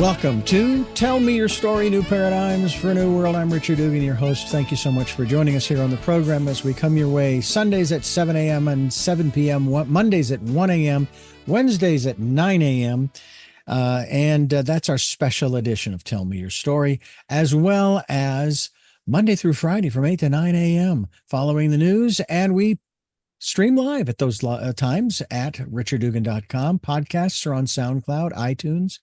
Welcome to Tell Me Your Story, New Paradigms for a New World. I'm Richard Dugan, your host. Thank you so much for joining us here on the program as we come your way Sundays at 7 a.m. and 7 p.m., Mondays at 1 a.m., Wednesdays at 9 a.m., and that's our special edition of Tell Me Your Story, as well as Monday through Friday from 8 to 9 a.m. following the news, and we stream live at those times at richarddugan.com. Podcasts are on SoundCloud, iTunes,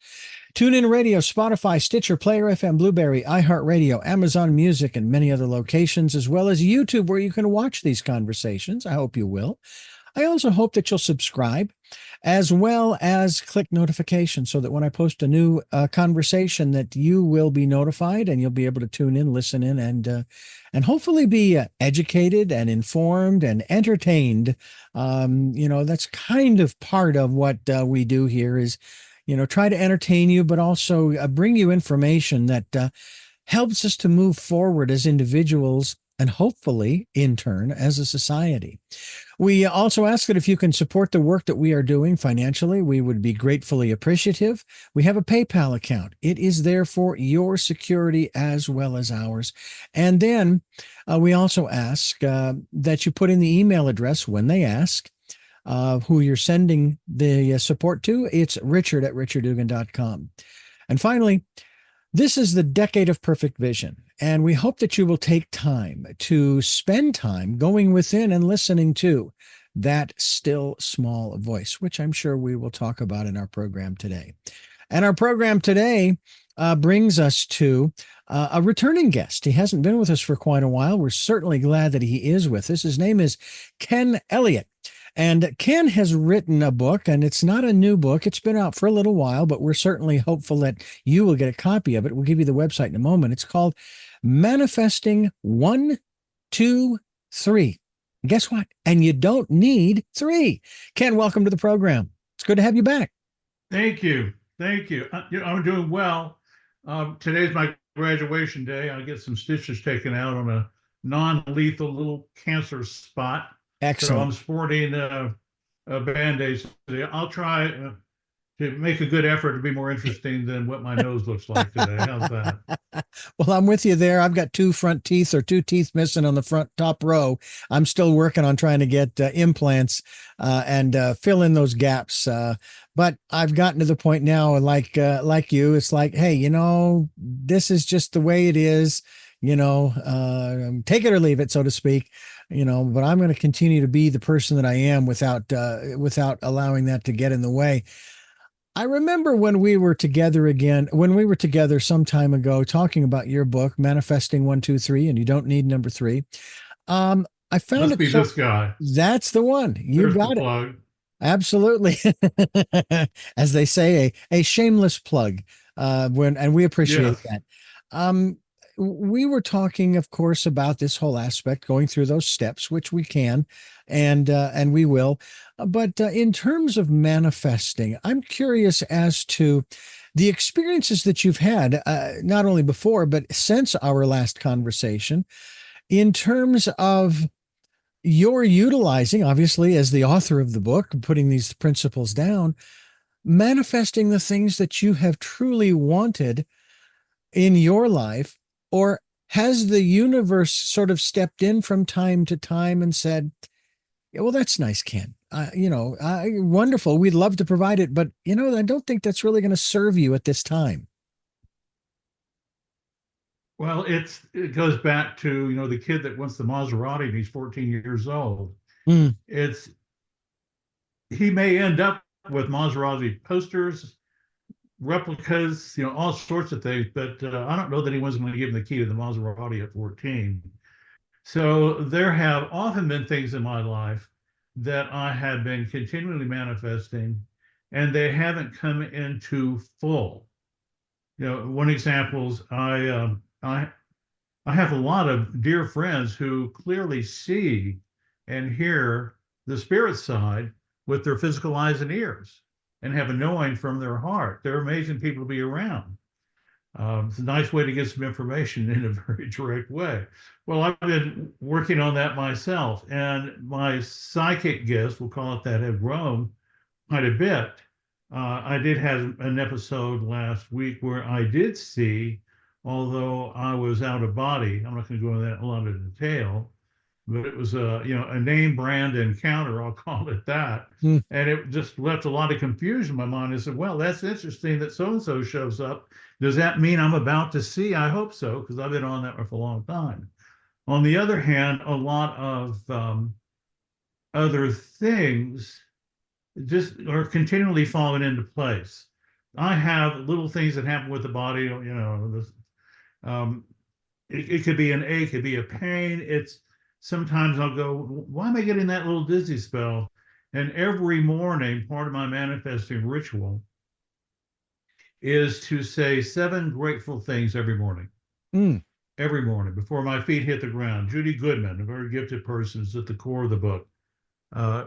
TuneIn Radio, Spotify, Stitcher, Player FM, Blueberry, iHeartRadio, Amazon Music, and many other locations, as well as YouTube, where you can watch these conversations. I hope you will. I also hope that you'll subscribe, as well as click notifications so that when I post a new conversation that you will be notified and you'll be able to tune in, listen in, and hopefully be educated and informed and entertained. That's kind of part of what we do here is, try to entertain you, but also bring you information that helps us to move forward as individuals and hopefully, in turn, as a society. We also ask that if you can support the work that we are doing financially, we would be gratefully appreciative. We have a PayPal account. It is there for your security as well as ours. And then we also ask that you put in the email address when they ask who you're sending the support to. It's richard@richarddugan.com. And finally, this is the decade of perfect vision, and we hope that you will take time to spend time going within and listening to that still small voice, which I'm sure we will talk about in our program today. And our program today brings us to a returning guest. He hasn't been with us for quite a while. We're certainly glad that he is with us. His name is Ken Elliot. And Ken has written a book, and it's not a new book. It's been out for a little while, but we're certainly hopeful that you will get a copy of it. We'll give you the website in a moment. It's called Manifesting 1, 2, 3. Guess what? And you don't need 3. Ken, welcome to the program. It's good to have you back. Thank you. Thank you. I'm doing well. Today's my graduation day. I get some stitches taken out on a non-lethal little cancer spot. Excellent. So I'm sporting Band-Aids today. I'll try to make a good effort to be more interesting than what my nose looks like today. How's that? Well, I'm with you there. I've got 2 front teeth or 2 teeth missing on the front top row. I'm still working on trying to get implants and fill in those gaps. But I've gotten to the point now, like you, it's like, hey, this is just the way it is. Take it or leave it, so to speak. But I'm going to continue to be the person that I am without allowing that to get in the way. I remember when we were together some time ago, talking about your book, Manifesting 1, 2, 3, and you don't need number 3. I found Must it. be this guy. That's the one. You got it. Plug. Absolutely. As they say, a shameless plug. And we appreciate that. We were talking, of course, about this whole aspect, going through those steps, which we can, and we will. But in terms of manifesting, I'm curious as to the experiences that you've had, not only before, but since our last conversation, in terms of your utilizing, obviously, as the author of the book, putting these principles down, manifesting the things that you have truly wanted in your life. Or has the universe sort of stepped in from time to time and said, yeah, well, that's nice, Ken. Wonderful. We'd love to provide it, but, I don't think that's really going to serve you at this time. Well, it goes back to, the kid that wants the Maserati and he's 14 years old. Mm. He may end up with Maserati posters, replicas, all sorts of things, but I don't know that anyone's going to give him the key to the Maserati at 14. So there have often been things in my life that I have been continually manifesting, and they haven't come into full. One example is I have a lot of dear friends who clearly see and hear the spirit side with their physical eyes and ears, and have a knowing from their heart. They're amazing people to be around. It's a nice way to get some information in a very direct way. Well, I've been working on that myself, and my psychic gifts, we'll call it that, have grown quite a bit. I did have an episode last week where I did see, although I was out of body, I'm not going to go into that a lot of detail, but it was a name brand encounter, I'll call it that. Hmm. And it just left a lot of confusion in my mind. I said, well, that's interesting that so-and-so shows up. Does that mean I'm about to see? I hope so, because I've been on that for a long time. On the other hand, a lot of other things just are continually falling into place. I have little things that happen with the body, um, it could be an ache, it could be a pain. It's sometimes I'll go, why am I getting that little dizzy spell? And every morning, part of my manifesting ritual is to say 7 grateful things every morning. Mm. Every morning before my feet hit the ground. Judy Goodman, a very gifted person, is at the core of the book, uh,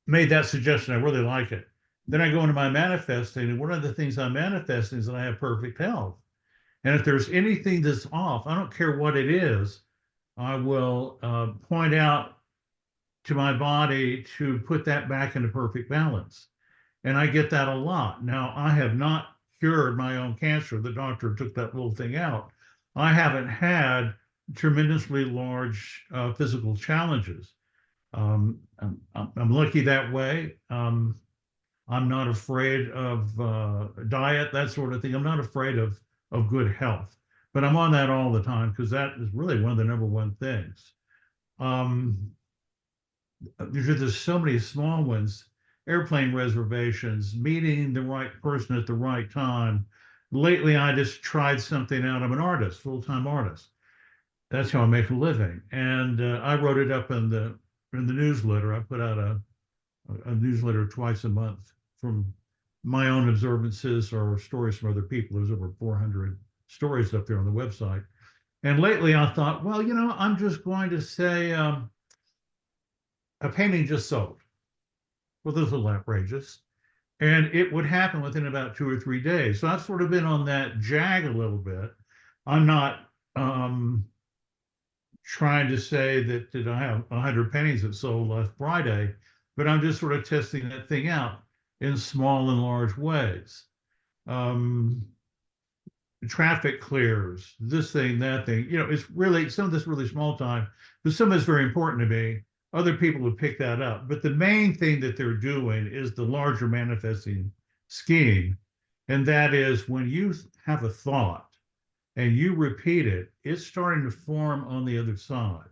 made that suggestion. I really like it. Then I go into my manifesting, and one of the things I'm manifesting is that I have perfect health. And if there's anything that's off, I don't care what it is, I will point out to my body to put that back into perfect balance. And I get that a lot. Now, I have not cured my own cancer. The doctor took that little thing out. I haven't had tremendously large physical challenges. I'm lucky that way. I'm not afraid of diet, that sort of thing. I'm not afraid of good health, but I'm on that all the time because that is really one of the number one things. Um, there's so many small ones, airplane reservations, meeting the right person at the right time. Lately, I just tried something out. I'm an artist, full-time artist. That's how I make a living. And I wrote it up in the newsletter. I put out a newsletter twice a month from my own observances or stories from other people. There's over 400 stories up there on the website. And lately I thought, well, I'm just going to say a painting just sold. Well, this is a little outrageous. And it would happen within about 2 or 3 days. So I've sort of been on that jag a little bit. I'm not trying to say that I have 100 paintings that sold last Friday, but I'm just sort of testing that thing out in small and large ways. Um, Traffic clears, this thing, that thing. It's really some of this really small time, but some of it's very important to me. Other people would pick that up. But the main thing that they're doing is the larger manifesting scheme. And that is when you have a thought and you repeat it, it's starting to form on the other side.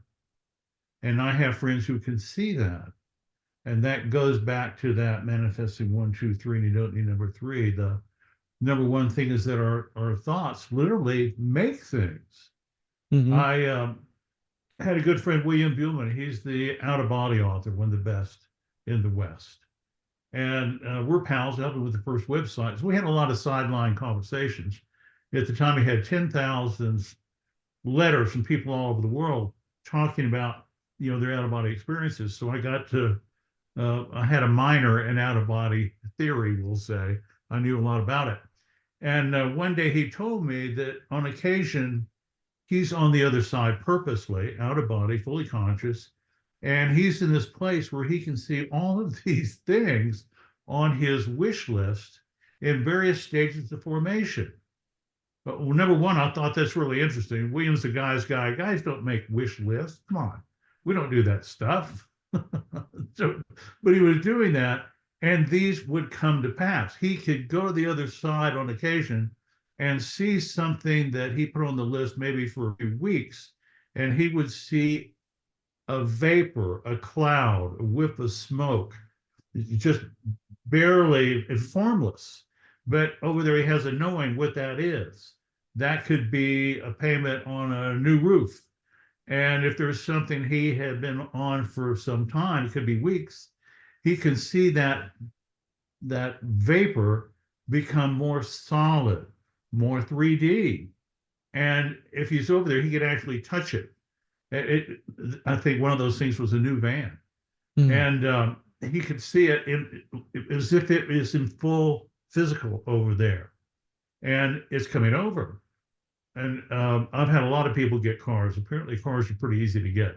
And I have friends who can see that. And that goes back to that manifesting 1, 2, 3, and you don't need number 3. The number one thing is that our thoughts literally make things. Mm-hmm. I had a good friend, William Buhlman. He's the out of body author, one of the best in the West. And we're pals, helping with the first website. So we had a lot of sideline conversations. At the time, he had 10,000 letters from people all over the world talking about, their out of body experiences. So I had a minor in out of body theory, we'll say. I knew a lot about it. And one day he told me that on occasion, he's on the other side purposely, out of body, fully conscious. And he's in this place where he can see all of these things on his wish list in various stages of formation. But number one, I thought that's really interesting. William's the guy's guy. Guys don't make wish lists. Come on, we don't do that stuff. But he was doing that, and these would come to pass. He could go to the other side on occasion and see something that he put on the list maybe for a few weeks, and he would see a vapor, a cloud, a whiff of smoke, just barely formless. But over there, he has a knowing what that is. That could be a payment on a new roof. And if there's something he had been on for some time, it could be weeks, he can see that vapor become more solid, more 3D. And if he's over there, he could actually touch it. I think one of those things was a new van. And he could see it as if it is in full physical over there. And it's coming over. And I've had a lot of people get cars. Apparently, cars are pretty easy to get.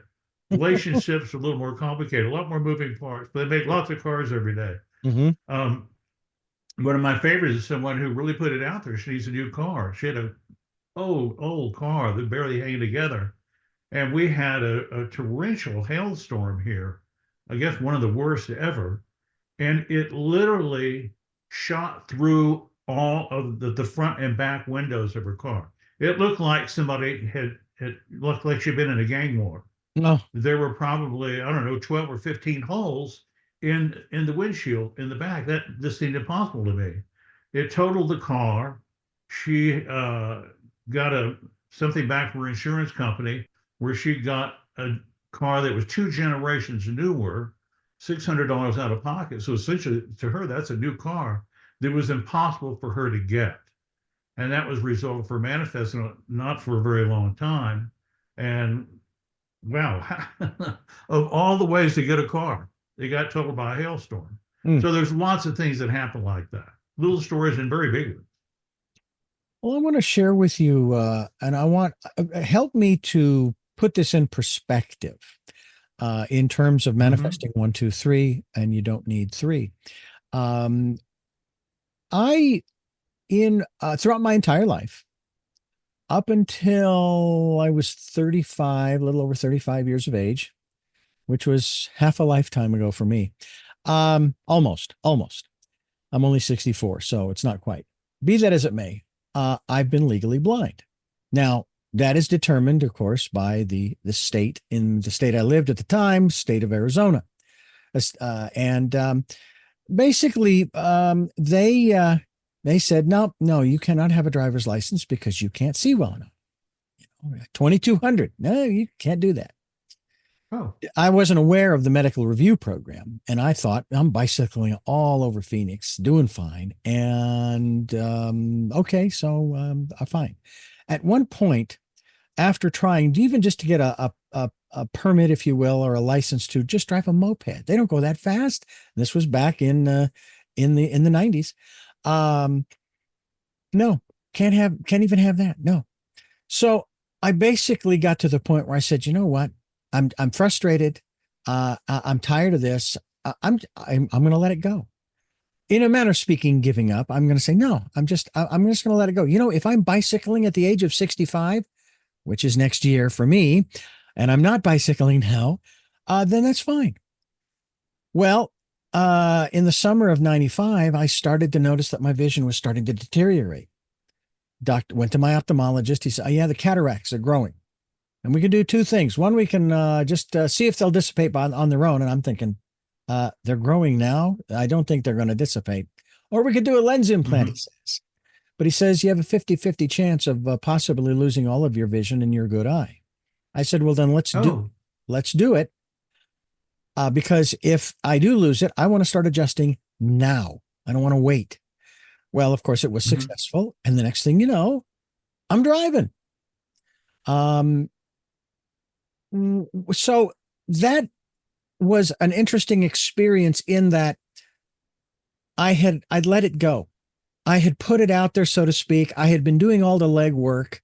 Relationships are a little more complicated, a lot more moving parts, but they make lots of cars every day. Mm-hmm. One of my favorites is someone who really put it out there. She needs a new car. She had a old car that barely hanging together. And we had a torrential hailstorm here. I guess one of the worst ever. And it literally shot through all of the front and back windows of her car. It looked like somebody had looked like she'd been in a gang war. No. There were probably, I don't know, 12 or 15 holes in the windshield in the back. That just seemed impossible to me. It totaled the car. She got something back from her insurance company where she got a car that was 2 generations newer, $600 out of pocket. So essentially, to her, that's a new car that was impossible for her to get. And that was a result of her manifesting not for a very long time. And wow, of all the ways to get a car, they got totaled by a hailstorm. Mm. So there's lots of things that happen like that. Little stories and very big ones. Well, I want to share with you, and I want help me to put this in perspective in terms of Mm-hmm. manifesting one, two, three, and you don't need three. Um, I, in throughout my entire life, up until I was 35, a little over 35 years of age, which was half a lifetime ago for me. Almost. I'm only 64, so it's not quite. Be that as it may, I've been legally blind. Now, that is determined, of course, by the state in the state I lived at the time, state of Arizona. And basically, they said, no, no, you cannot have a driver's license because you can't see well enough. 2200. No, you can't do that. Oh, I wasn't aware of the medical review program, and I thought I'm bicycling all over Phoenix, doing fine. And okay, so fine. At one point, after trying, even just to get a permit, if you will, or a license to just drive a moped, they don't go that fast. This was back in the 90s. Um, no, can't even have that. No. So I basically got to the point where I said, you know what? I'm frustrated. I'm tired of this. I'm going to let it go. In a manner of speaking, giving up. I'm going to say no. I'm just going to let it go. You know, if I'm bicycling at the age of 65, which is next year for me, and I'm not bicycling now, then that's fine. Well, in the summer of 95, I started to notice that my vision was starting to deteriorate. Doctor went to my ophthalmologist. He said, oh, yeah, the cataracts are growing. And we can do two things. One, we can just see if they'll dissipate on their own. And I'm thinking, they're growing now. I don't think they're going to dissipate. Or we could do a lens implant, he mm-hmm. says. But he says you have a 50-50 chance of possibly losing all of your vision in your good eye. I said, well, then Oh, let's do it. Because if I do lose it, I want to start adjusting now. I don't want to wait. Well, of course, it was mm-hmm. successful. And the next thing you know, I'm driving. Um, so that was an interesting experience in that I'd let it go. I had put it out there, so to speak. I had been doing all the legwork.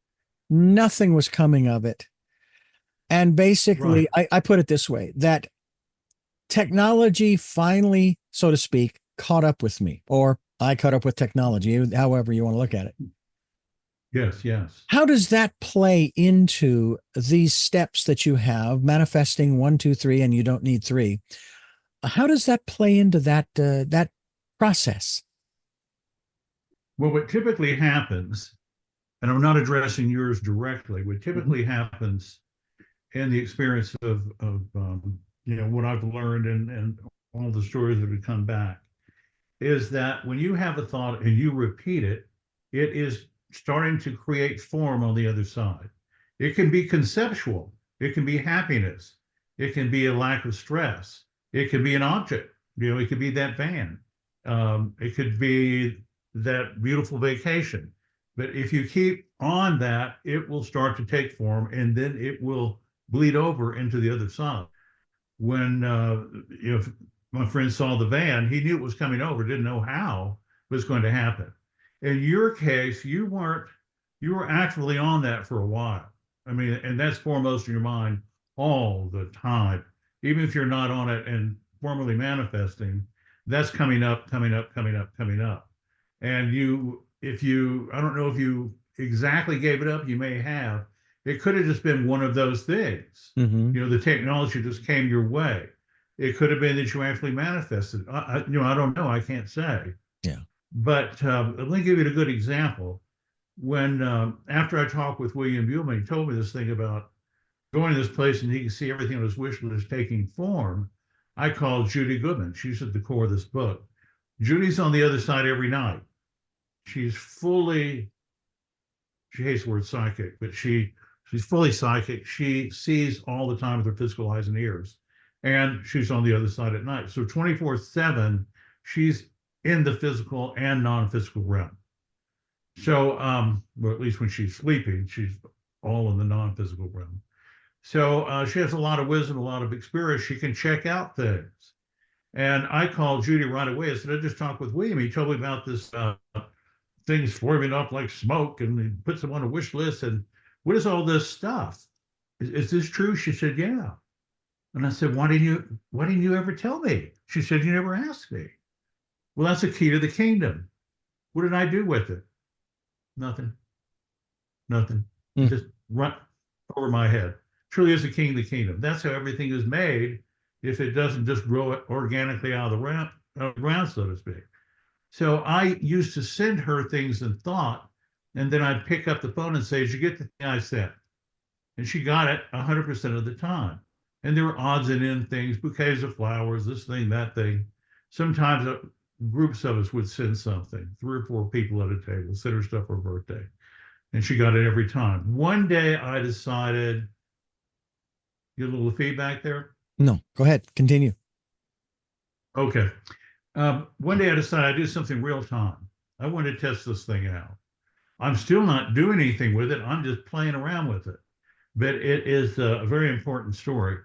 Nothing was coming of it. And Right. basically, I put it this way, that technology finally, so to speak, caught up with me, or I caught up with technology, however you want to look at it. Yes, yes. How does that play into these steps that you have, manifesting one, two, three, and you don't need three? How does that play into that process? Well, what typically happens, and I'm not addressing yours directly, what Mhm. typically happens in the experience of what I've learned and all the stories that have come back is that when you have a thought and you repeat it, it is starting to create form on the other side. It can be conceptual, it can be happiness, it can be a lack of stress, it can be an object, it could be that van, it could be that beautiful vacation. But if you keep on that, it will start to take form and then it will bleed over into the other side. When if my friend saw the van, he knew it was coming over, didn't know how it was going to happen. In your case, you were actually on that for a while. I mean, and that's foremost in your mind all the time. Even if you're not on it and formally manifesting, that's coming up, coming up, coming up, coming up. And I don't know if you exactly gave it up, you may have. It could have just been one of those things. The technology just came your way. It could have been that you actually manifested. I don't know. I can't say. Yeah. But let me give you a good example. When after I talked with William Buhlman, he told me this thing about going to this place and he can see everything on his wish list taking form. I called Judy Goodman. She's at the core of this book. Judy's on the other side every night. She's fully, she hates the word psychic, but she's fully psychic. She sees all the time with her physical eyes and ears. And she's on the other side at night. So 24/7, she's in the physical and non-physical realm. So, well, at least when she's sleeping, she's all in the non-physical realm. So she has a lot of wisdom, a lot of experience. She can check out things. And I called Judy right away. I said, I just talked with William. He told me about this things forming up like smoke, and he puts them on a wish list. And what is all this stuff? Is this true? She said, yeah. And I said, why didn't you ever tell me? She said, you never asked me. Well, that's the key to the kingdom. What did I do with it? Nothing. Just run over my head. Truly is the king of the kingdom. That's how everything is made if it doesn't just grow organically out of the ground, so to speak. So I used to send her things in thought, and then I'd pick up the phone and say, did you get the thing I sent? And she got it 100% of the time. And there were odds and ends things, bouquets of flowers, this thing, that thing. Sometimes groups of us would send something, 3 or 4 people at a table, send her stuff for her birthday. And she got it every time. One day I decided, get a little feedback there? No, go ahead. Continue. Okay. One day I decided I'd do something real time. I wanted to test this thing out. I'm still not doing anything with it. I'm just playing around with it. But it is a very important story.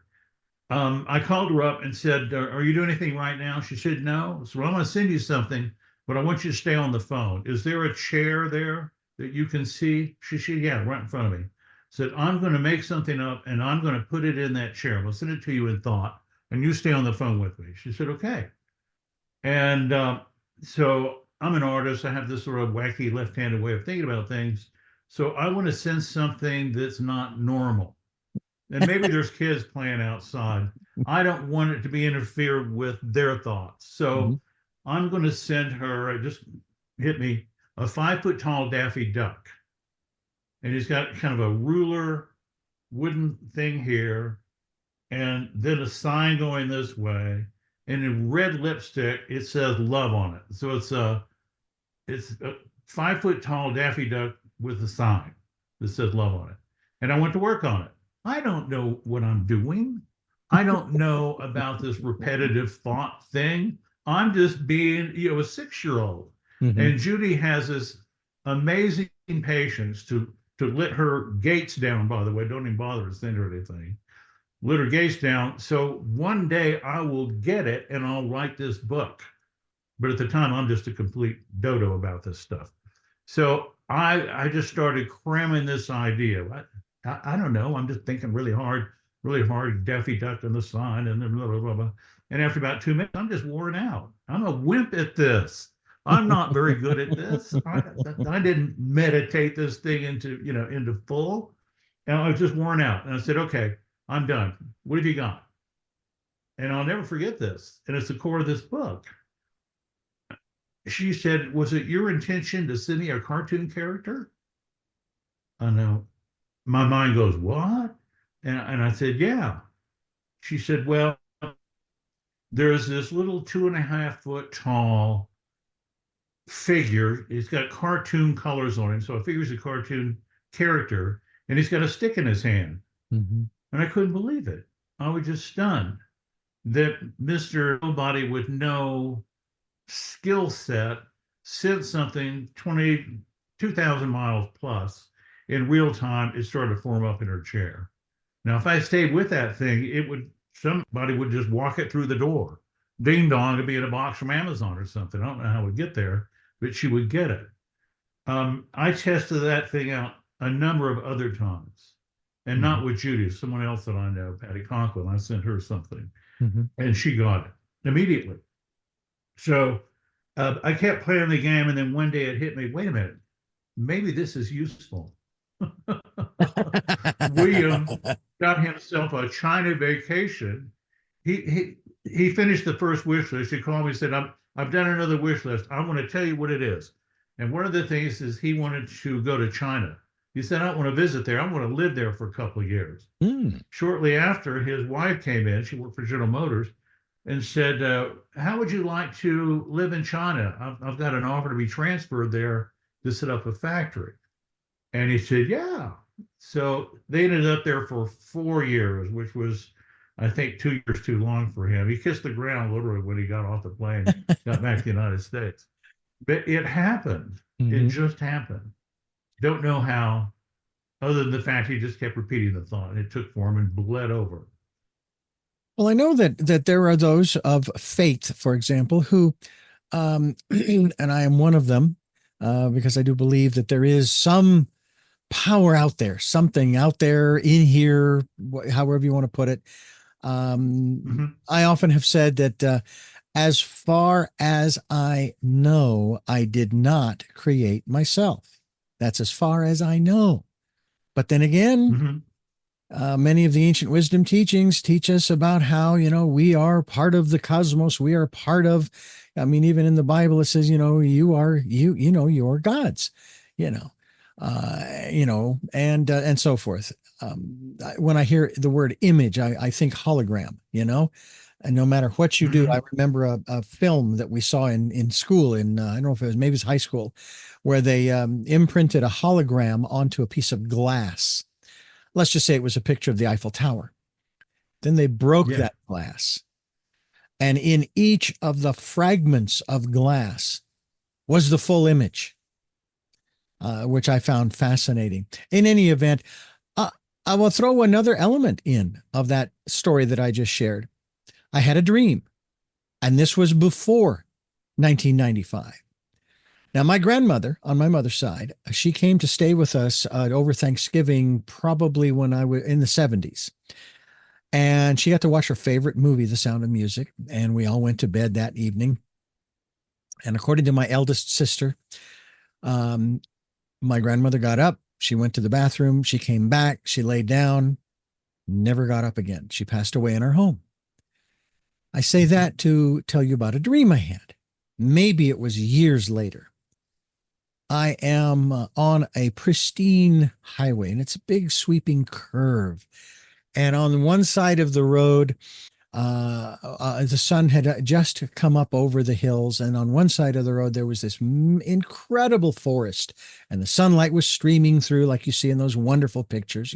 I called her up and said, are you doing anything right now? She said, no. So I'm going to send you something, but I want you to stay on the phone. Is there a chair there that you can see? She said, yeah, right in front of me. Said, I'm going to make something up and I'm going to put it in that chair. I'll send it to you in thought and you stay on the phone with me. She said, okay. And so I'm an artist. I have this sort of wacky left-handed way of thinking about things. So I want to send something that's not normal. And maybe there's kids playing outside. I don't want it to be interfered with their thoughts. So I'm going to send her, it just hit me, a 5-foot-tall Daffy Duck. And he's got kind of a ruler wooden thing here, and then a sign going this way. And in red lipstick, it says love on it. So it's a 5-foot-tall Daffy Duck with a sign that says love on it. And I went to work on it. I don't know what I'm doing. I don't know about this repetitive thought thing. I'm just being, a 6-year-old. And Judy has this amazing patience to let her gates down, by the way. Don't even bother to send her anything. Let her gates down. So one day I will get it and I'll write this book. But at the time, I'm just a complete dodo about this stuff. So I just started cramming this idea. I don't know. I'm just thinking really hard, Daffy Duck on the sign, and then blah, blah, blah, blah. And after about 2 minutes, I'm just worn out. I'm a wimp at this. I'm not very good at this. I didn't meditate this thing into full. And I was just worn out. And I said, okay, I'm done. What have you got? And I'll never forget this. And it's the core of this book. She said, was it your intention to send me a cartoon character? I know. My mind goes, what? And I said, yeah. She said, well, there's this little 2.5-foot tall figure. He's got cartoon colors on him. So I figure he's a cartoon character, and he's got a stick in his hand. And I couldn't believe it. I was just stunned that Mr. Nobody with no skill set sent something 2,000 miles plus. In real time, it started to form up in her chair. Now, if I stayed with that thing, somebody would just walk it through the door. Ding dong, it'd be in a box from Amazon or something. I don't know how it would get there, but she would get it. I tested that thing out a number of other times, and not with Judy, someone else that I know, Patty Conklin. I sent her something, and she got it immediately. So I kept playing the game, and then one day it hit me. Wait a minute, maybe this is useful. William got himself a China vacation. He finished the first wish list. He called me and said, I've done another wish list. I want to tell you what it is. And one of the things is he wanted to go to China. He said, I don't want to visit there. I want to live there for a couple of years. Mm. Shortly after, his wife came in. She worked for General Motors and said, how would you like to live in China? I've got an offer to be transferred there to set up a factory. And he said, yeah. So they ended up there for 4 years, which was, I think, 2 years too long for him. He kissed the ground literally when he got off the plane, got back to the United States. But it happened. Mm-hmm. It just happened. Don't know how, other than the fact he just kept repeating the thought. And it took for him and bled over. Well, I know that there are those of faith, for example, who, and I am one of them, because I do believe that there is some power out there, something out there in here, however you want to put it. I often have said that as far as I know, I did not create myself. That's as far as I know. But then again, many of the ancient wisdom teachings teach us about how, we are part of the cosmos. We are part of, even in the Bible, it says, you are gods, and so forth. When I hear the word image, I think hologram, and no matter what you do, I remember a film that we saw in school I don't know if it was, maybe it was high school, where they imprinted a hologram onto a piece of glass. Let's just say it was a picture of the Eiffel Tower. Then they broke that glass. And in each of the fragments of glass was the full image, which I found fascinating. In any event, I will throw another element in of that story that I just shared. I had a dream, and this was before 1995. Now, my grandmother on my mother's side, she came to stay with us over Thanksgiving, probably when I was in the 70s. And she got to watch her favorite movie, The Sound of Music. And we all went to bed that evening. And according to my eldest sister, my grandmother got up. She went to the bathroom. She came back. She laid down, never got up again. She passed away in our home. I say that to tell you about a dream I had. Maybe it was years later. I am on a pristine highway, and it's a big sweeping curve. And on one side of the road, the sun had just come up over the hills. And on one side of the road, there was this incredible forest, and the sunlight was streaming through like you see in those wonderful pictures,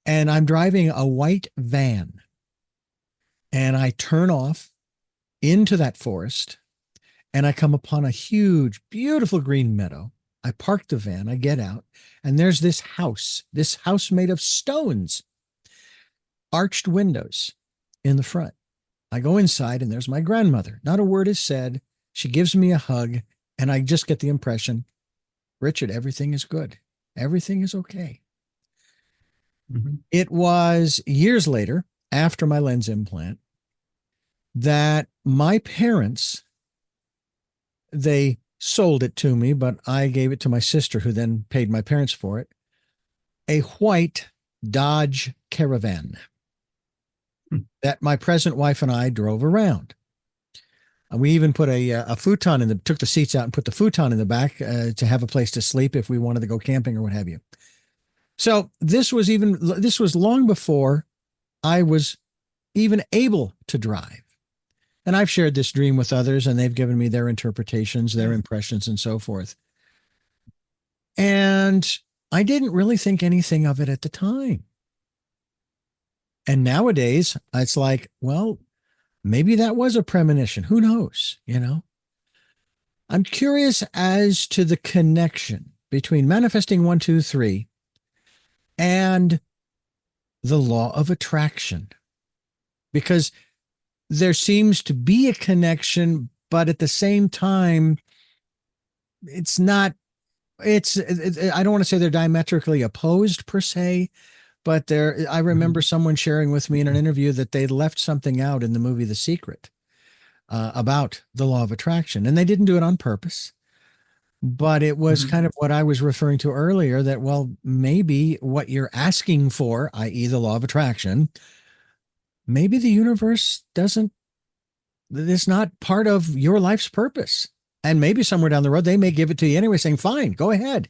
And I'm driving a white van, and I turn off into that forest, and I come upon a huge, beautiful green meadow. I park the van, I get out, and there's this house made of stones, arched windows in the front. I go inside, and there's my grandmother. Not a word is said. She gives me a hug, and I just get the impression, Richard, everything is good. Everything is okay. It was years later, after my lens implant, that my parents, they sold it to me, but I gave it to my sister, who then paid my parents for it, a white Dodge Caravan that my present wife and I drove around. And we even put a futon took the seats out and put the futon in the back to have a place to sleep if we wanted to go camping or what have you. So this was long before I was even able to drive. And I've shared this dream with others, and they've given me their interpretations, their impressions, and so forth. And I didn't really think anything of it at the time. And nowadays, it's like, well, maybe that was a premonition. Who knows? I'm curious as to the connection between manifesting 1, 2, 3 and the law of attraction. Because there seems to be a connection, but at the same time, it's not, I don't want to say they're diametrically opposed per se, but I remember someone sharing with me in an interview that they left something out in the movie The Secret. about the law of attraction. And they didn't do it on purpose, but it was Mhm. kind of what I was referring to earlier, that, well, maybe what you're asking for, i.e., the law of attraction, maybe the universe doesn't, it's not part of your life's purpose. And maybe somewhere down the road, they may give it to you anyway, saying, fine, go ahead,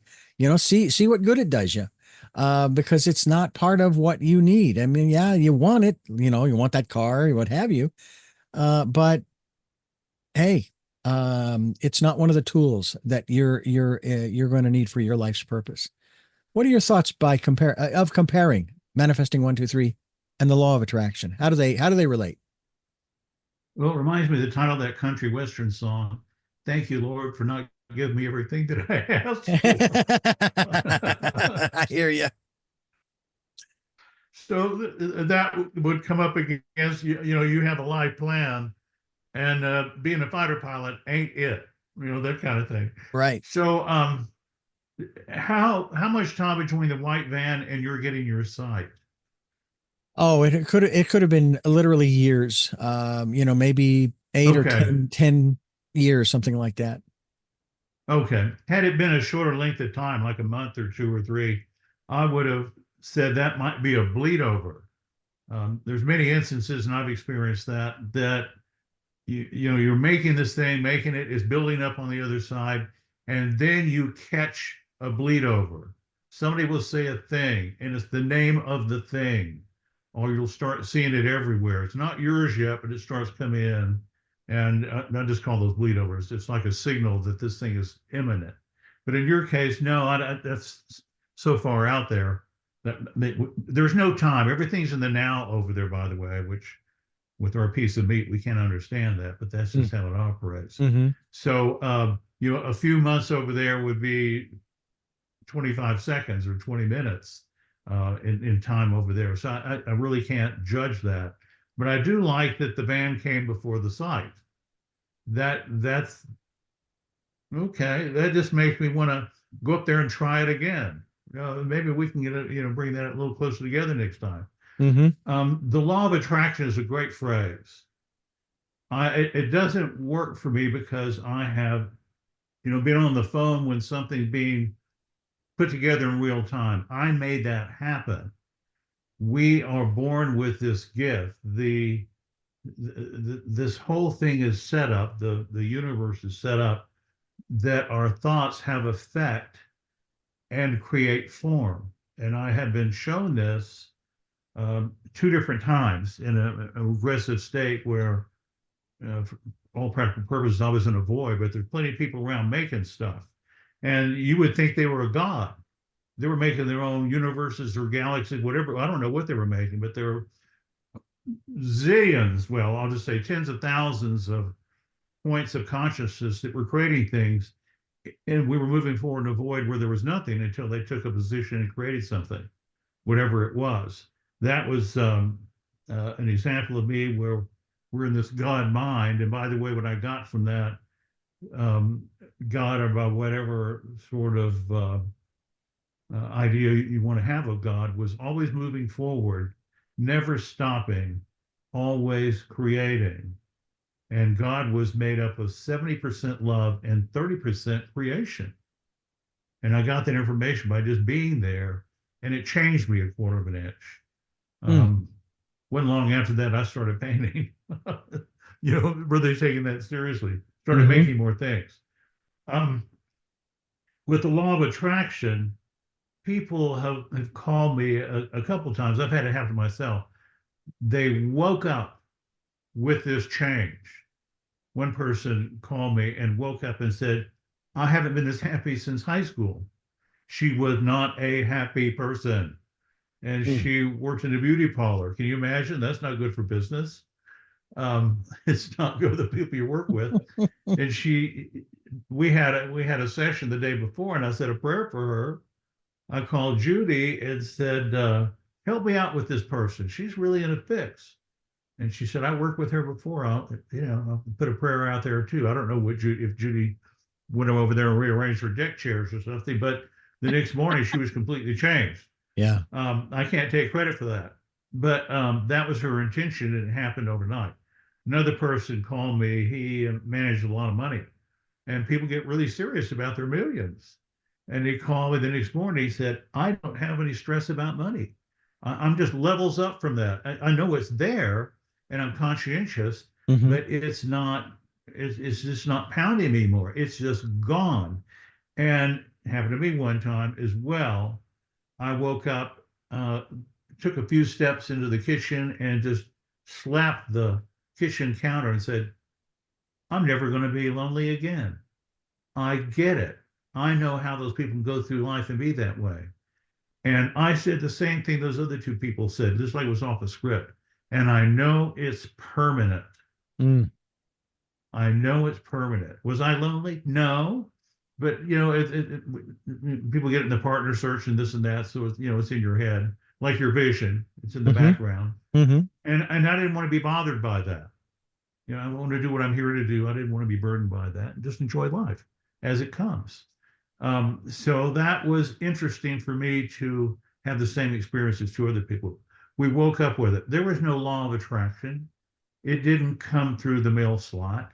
see what good it does you. Because it's not part of what you need. I mean, yeah, you want it, you want that car, what have you. But hey, it's not one of the tools that you're going to need for your life's purpose. What are your thoughts of comparing manifesting 1, 2, 3 and the law of attraction? How do they relate? Well, it reminds me of the title of that country western song. Thank you, Lord, for not giving me everything that I asked for. I hear you. So that would come up against you have a life plan, and being a fighter pilot ain't it, that kind of thing. Right. So how much time between the white van and you're getting your sight? Oh, it could have been literally years. Maybe 8 or Okay. 10 years, something like that. Okay. Had it been a shorter length of time, like a month or 2 or 3, I would have said that might be a bleed over. There's many instances, and I've experienced that you're making this thing, making it is building up on the other side, and then you catch a bleed over. Somebody will say a thing, and it's the name of the thing, or you'll start seeing it everywhere. It's not yours yet, but it starts coming in, and I just call those bleed overs. It's like a signal that this thing is imminent. But in your case, no, that's so far out there that there's no time. Everything's in the now over there, by the way, which with our piece of meat, we can't understand that, but that's just how it operates. Mm-hmm. So, a few months over there would be 25 seconds or 20 minutes in time over there. So I really can't judge that. But I do like that the van came before the site. That's okay. That just makes me want to go up there and try it again. Maybe we can bring that a little closer together next time. Mm-hmm. The law of attraction is a great phrase. It doesn't work for me because I have, been on the phone when something's being put together in real time. I made that happen. We are born with this gift. This whole thing is set up. The universe is set up that our thoughts have effect and create form. And I have been shown this 2 different times in a regressive state where for all practical purposes, I was in a void, but there's plenty of people around making stuff. And you would think they were a god. They were making their own universes or galaxies, whatever. I don't know what they were making, but there were zillions, well, I'll just say tens of thousands of points of consciousness that were creating things. And we were moving forward in a void where there was nothing until they took a position and created something, whatever it was. That was an example of me where we're in this God mind. And by the way, what I got from that God, or whatever sort of idea you want to have of God, was always moving forward, never stopping, always creating. And God was made up of 70% love and 30% creation. And I got that information by just being there, and it changed me a quarter of an inch. Mm. Wasn't long after that, I started painting, really taking that seriously, started Mm-hmm. making more things. Um, with the law of attraction, people have called me a couple times. I've had it happen to myself. They woke up with this change. One person called me and woke up and said, I haven't been this happy since high school. She was not a happy person. And Mm. she worked in a beauty parlor. Can you imagine? That's not good for business. It's not good for the people you work with. And we had a session the day before, and I said a prayer for her. I called Judy and said, help me out with this person. She's really in a fix. And she said, I worked with her before. I'll put a prayer out there too. I don't know if Judy went over there and rearranged her deck chairs or something, but the next morning she was completely changed. Yeah. I can't take credit for that, but that was her intention, and it happened overnight. Another person called me. He managed a lot of money, and people get really serious about their millions. And he called me the next morning. He said, "I don't have any stress about money. I'm just levels up from that. I know it's there, and I'm conscientious, Mm-hmm. but it's not. It's just not pounding me anymore. It's just gone." And happened to me one time as well. I woke up, took a few steps into the kitchen, and just slapped the kitchen counter and said, "I'm never going to be lonely again. I get it. I know how those people go through life and be that way." And I said the same thing those other two people said, just like it was off a script. And I know it's permanent. Mm. I know it's permanent. Was I lonely? No. But people get in the partner search and this and that. So it's in your head, like your vision. It's in the Mm-hmm. background. Mm-hmm. And I didn't want to be bothered by that. I want to do what I'm here to do. I didn't want to be burdened by that. And just enjoy life as it comes. So that was interesting for me to have the same experience as two other people. We woke up with it. There was no law of attraction. It didn't come through the mail slot.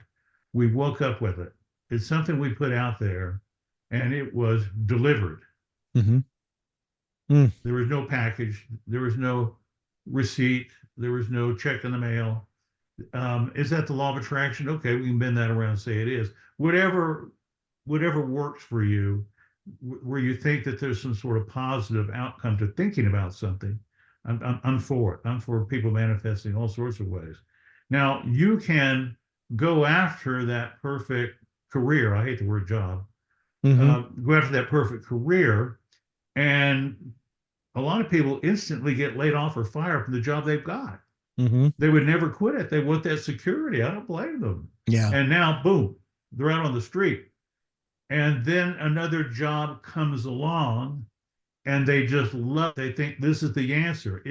We woke up with it. It's something we put out there, and it was delivered. Mm-hmm. Mm. There was no package. There was no receipt. There was no check in the mail. Is that the law of attraction? Okay, we can bend that around and say it is. Whatever works for you, where you think that there's some sort of positive outcome to thinking about something, I'm for it. I'm for people manifesting all sorts of ways. Now, you can go after that perfect career. I hate the word job. Mm-hmm. Go after that perfect career, and a lot of people instantly get laid off or fired from the job they've got. Mm-hmm. They would never quit it. They want that security. I don't blame them. Yeah. And now, boom, they're out on the street. And then another job comes along and they just love, they think this is the answer.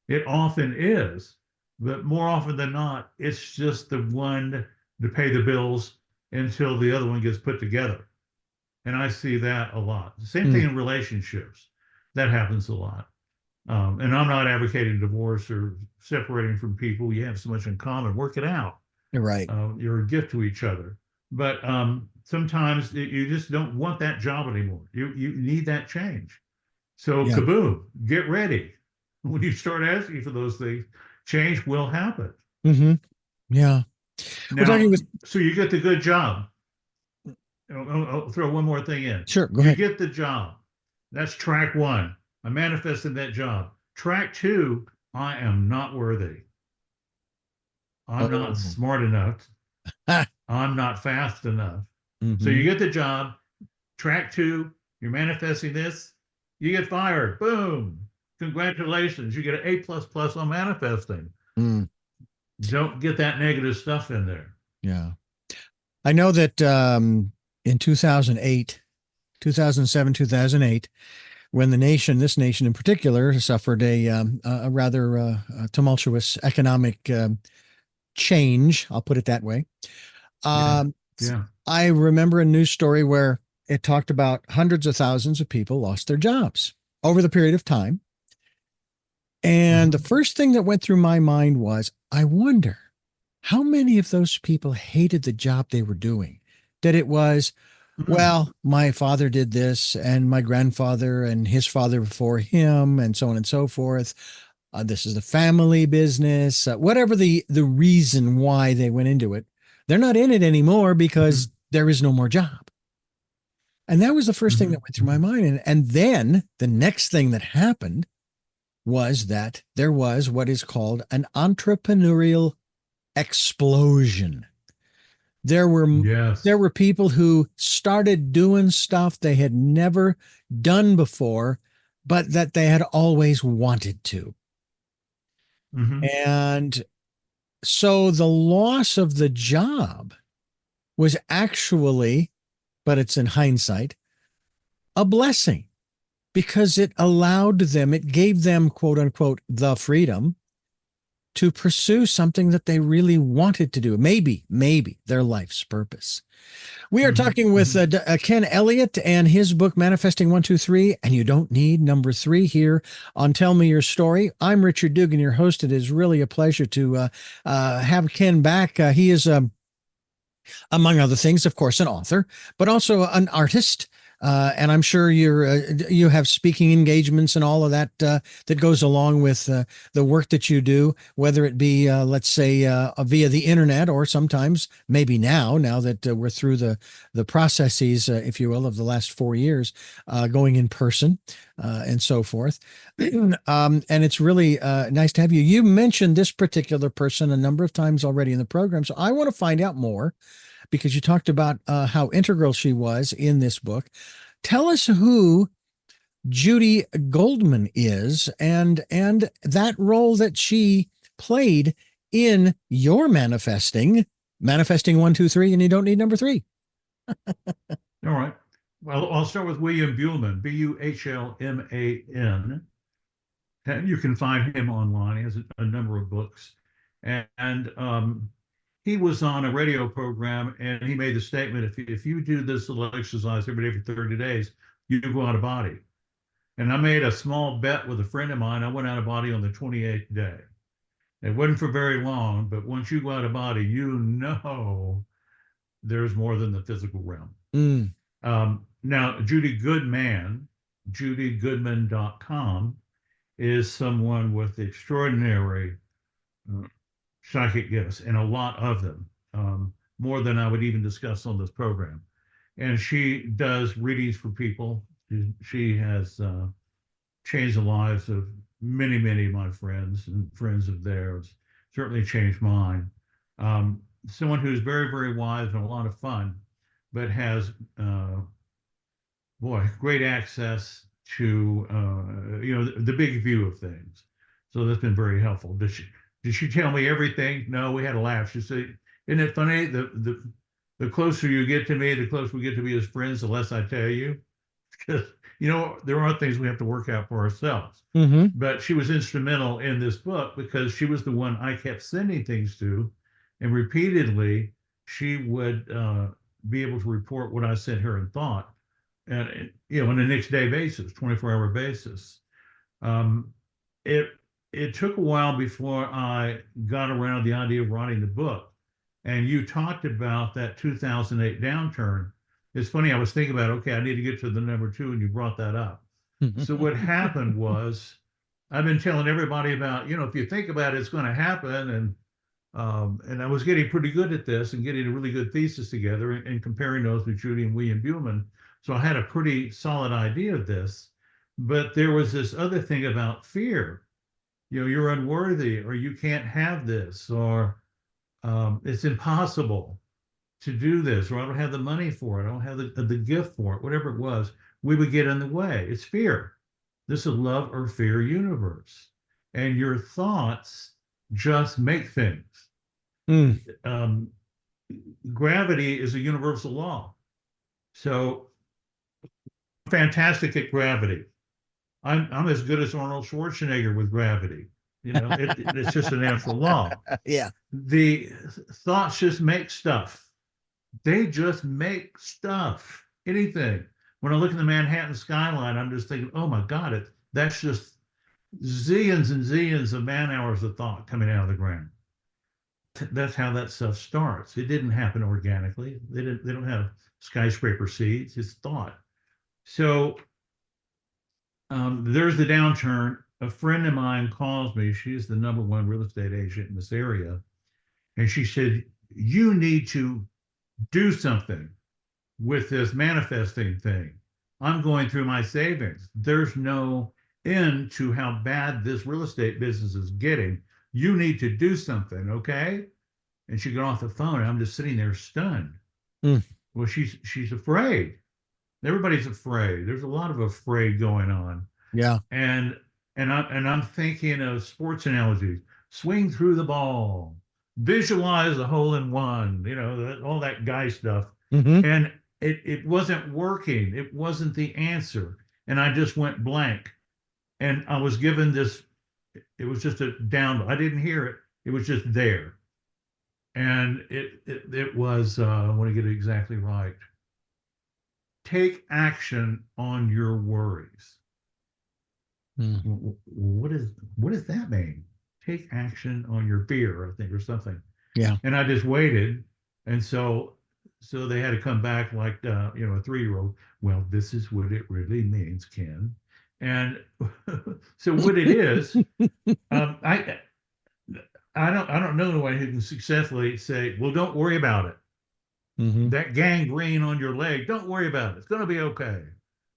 It often is, but more often than not, it's just the one to pay the bills until the other one gets put together. And I see that a lot. The same thing in relationships. That happens a lot. And I'm not advocating divorce or separating from people. You have so much in common. Work it out. You're right. You're a gift to each other. But sometimes you just don't want that job anymore. You need that change. So Yeah. kaboom, get ready. When you start asking for those things, change will happen. Mm-hmm. Yeah. We're Now, talking with. so you get the good job. I'll throw one more thing in. Sure. Go You ahead. get the job. That's track one. I manifested that job. Track two, I am not worthy. I'm Oh. not smart enough. Ah. I'm not fast enough. Mm-hmm. So you get the job. Track two, you're manifesting this. You get fired. Boom. Congratulations. You get an A plus plus on manifesting. Mm. Don't get that negative stuff in there. Yeah. I know that in 2008, 2007, 2008, when this nation in particular, suffered a rather tumultuous economic change, I'll put it that way. Yeah. Yeah. I remember a news story where it talked about hundreds of thousands of people lost their jobs over the period of time. And the first thing that went through my mind was, I wonder how many of those people hated the job they were doing? That it was, well, my father did this and my grandfather and his father before him and so on and so forth. This is the family business, whatever the reason why they went into it. They're not in it anymore because there is no more job. And that was the first thing that went through my mind. And then the next thing that happened was that there was what is called an entrepreneurial explosion. There were people who started doing stuff they had never done before, but that they had always wanted to. And so the loss of the job was actually, but it's in hindsight, a blessing, because it allowed them, it gave them, quote unquote, the freedom to pursue something that they really wanted to do. Maybe their life's purpose. We are talking with Ken Elliot and his book, Manifesting 123, and you don't need number 3 here on Tell Me Your Story. I'm Richard Dugan, your host. It is really a pleasure to have Ken back. He is, among other things, of course, an author, but also an artist. And I'm sure you have speaking engagements and all of that that goes along with the work that you do, whether it be, let's say, via the internet, or sometimes maybe now that we're through the processes, if you will, of the last 4 years, going in person and so forth. And it's really nice to have you. You mentioned this particular person a number of times already in the program, so I want to find out more, because you talked about how integral she was in this book. Tell us who Judy Goldman is, and that role that she played in your manifesting 123, and you don't need number 3. All right. Well, I'll start with William Buhlman, Buhlman. And you can find him online. He has a number of books. And he was on a radio program, and he made the statement, if you do this little exercise every day for 30 days, you go out of body. And I made a small bet with a friend of mine. I went out of body on the 28th day. It wasn't for very long, but once you go out of body, you know there's more than the physical realm. Now, Judy Goodman, judygoodman.com, is someone with extraordinary psychic gifts, and a lot of them, more than I would even discuss on this program. And she does readings for people. She has changed the lives of many, many of my friends and friends of theirs, certainly changed mine. Someone who's very, very wise and a lot of fun, but has, great access to, the big view of things. So that's been very helpful. Did she tell me everything? No, we had a laugh. She said, isn't it funny? The closer you get to me, the closer we get to be as friends, the less I tell you. Because, there are things we have to work out for ourselves. But she was instrumental in this book because she was the one I kept sending things to. And repeatedly, she would be able to report what I sent her in thought. And, on a next day basis, 24-hour basis. It took a while before I got around the idea of writing the book. And you talked about that 2008 downturn. It's funny, I was thinking about, okay, I need to get to the number 2, and you brought that up. So what happened was, I've been telling everybody about, if you think about it, it's going to happen. And I was getting pretty good at this and getting a really good thesis together and comparing those with Judy and William Buhlman. So I had a pretty solid idea of this. But there was this other thing about fear. You're unworthy, or you can't have this, or it's impossible to do this, or I don't have the money for it, I don't have the gift for it, whatever it was, we would get in the way. It's fear. This is love or fear universe. And your thoughts just make things. Gravity is a universal law. So fantastic at gravity. I'm as good as Arnold Schwarzenegger with gravity. It's just a natural law. Yeah. The thoughts just make stuff. They just make stuff. Anything. When I look at the Manhattan skyline, I'm just thinking, oh my God, that's just zillions and zillions of man hours of thought coming out of the ground. That's how that stuff starts. It didn't happen organically. They don't have skyscraper seeds. It's thought. So there's the downturn. A friend of mine calls me. She's the #1 real estate agent in this area. And she said, you need to do something with this manifesting thing. I'm going through my savings. There's no end to how bad this real estate business is getting. You need to do something, okay? And she got off the phone, and I'm just sitting there stunned. Well, she's afraid. Everybody's afraid. There's a lot of afraid going on. Yeah. And I'm thinking of sports analogies. Swing through the ball. Visualize a hole in one. All that guy stuff. And it wasn't working. It wasn't the answer. And I just went blank. And I was given this. It was just a download. I didn't hear it. It was just there. And it was, I want to get it exactly right. Take action on your worries. What does that mean? Take action on your fear, I think, or something. Yeah. And I just waited, and so they had to come back like a 3-year-old. Well, this is what it really means, Ken. And so what it is, um, I I don't know anyone who can successfully say, well, don't worry about it. Mm-hmm. That gangrene on your leg, don't worry about it. It's going to be okay.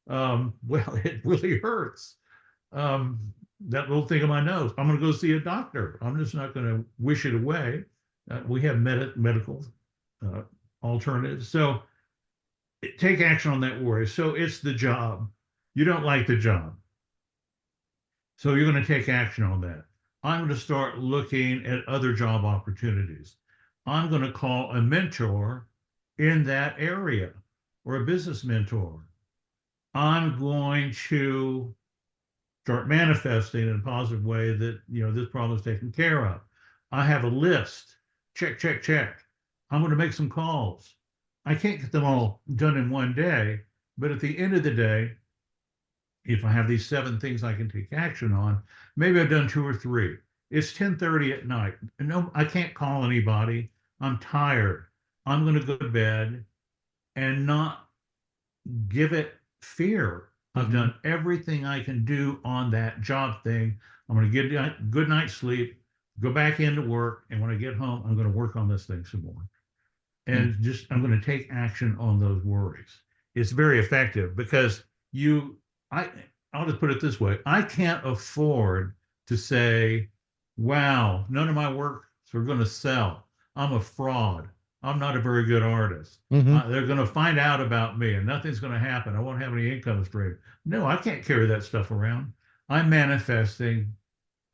Well, it really hurts. That little thing on my nose. I'm going to go see a doctor. I'm just not going to wish it away. We have medical uh, alternatives. So take action on that worry. So it's the job. You don't like the job. So you're going to take action on that. I'm going to start looking at other job opportunities. I'm going to call a mentor in that area or a business mentor. I'm going to start manifesting in a positive way that this problem is taken care of. I have a list. Check, check, check. I'm going to make some calls. I can't get them all done in one day, but at the end of the day, if I have these 7 things I can take action on, maybe I've done 2 or 3. It's 10:30 at night. No, I can't call anybody. I'm tired. I'm going to go to bed and not give it fear. I've done everything I can do on that job thing. I'm going to get a good night's sleep, go back into work, and when I get home, I'm going to work on this thing some more. And I'm going to take action on those worries. It's very effective because I'll just put it this way. I can't afford to say, wow, none of my works are going to sell. I'm a fraud. I'm not a very good artist. They're going to find out about me and nothing's going to happen. I won't have any income stream. No, I can't carry that stuff around. I'm manifesting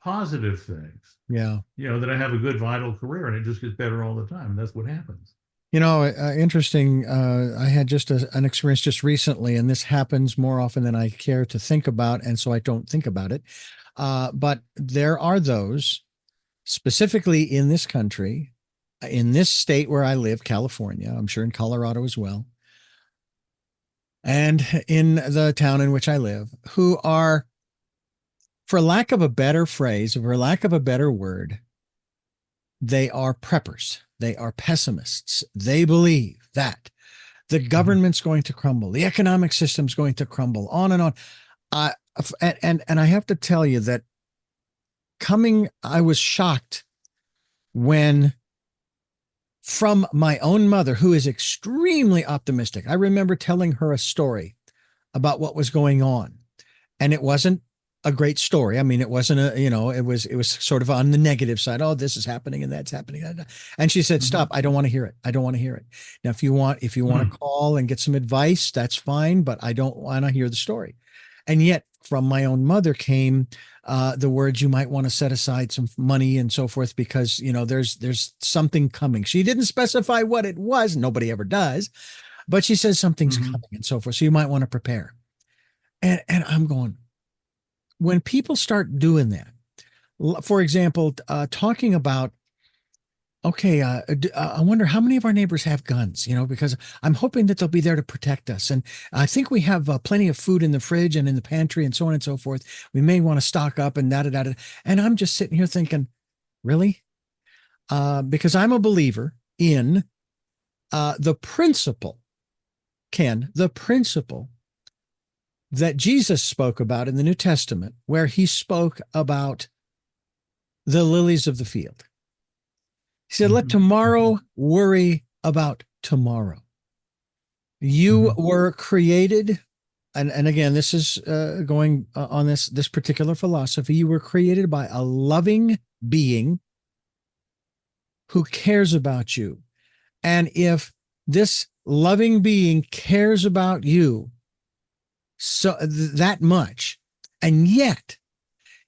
positive things. Yeah. That I have a good, vital career and it just gets better all the time. And that's what happens. Interesting. I had just an experience just recently, and this happens more often than I care to think about, and so I don't think about it. But there are those, specifically in this country, in this state where I live, California, I'm sure in Colorado as well, and in the town in which I live, who are, for lack of a better phrase, for lack of a better word, they are preppers. They are pessimists. They believe that the government's going to crumble, the economic system's going to crumble, on and on. And I have to tell you that I was shocked when, from my own mother, who is extremely optimistic, I remember telling her a story about what was going on, and it wasn't a great story. I mean, it wasn't it was sort of on the negative side. Oh, this is happening and that's happening. And she said, stop. I don't want to hear it. I don't want to hear it. Now, if you want to call and get some advice, that's fine, but I don't want to hear the story. And yet from my own mother came the words, you might want to set aside some money and so forth, because, there's something coming. She didn't specify what it was. Nobody ever does, but she says something's coming and so forth. So you might want to prepare. And I'm going, when people start doing that, for example, talking about, okay, I wonder how many of our neighbors have guns, because I'm hoping that they'll be there to protect us. And I think we have plenty of food in the fridge and in the pantry and so on and so forth. We may want to stock up and da-da-da-da. And I'm just sitting here thinking, really? Because I'm a believer in the principle, Ken, the principle that Jesus spoke about in the New Testament, where he spoke about the lilies of the field. He said, let tomorrow worry about tomorrow. You were created, and again, this is going on this particular philosophy. You were created by a loving being who cares about you. And if this loving being cares about you so that much, and yet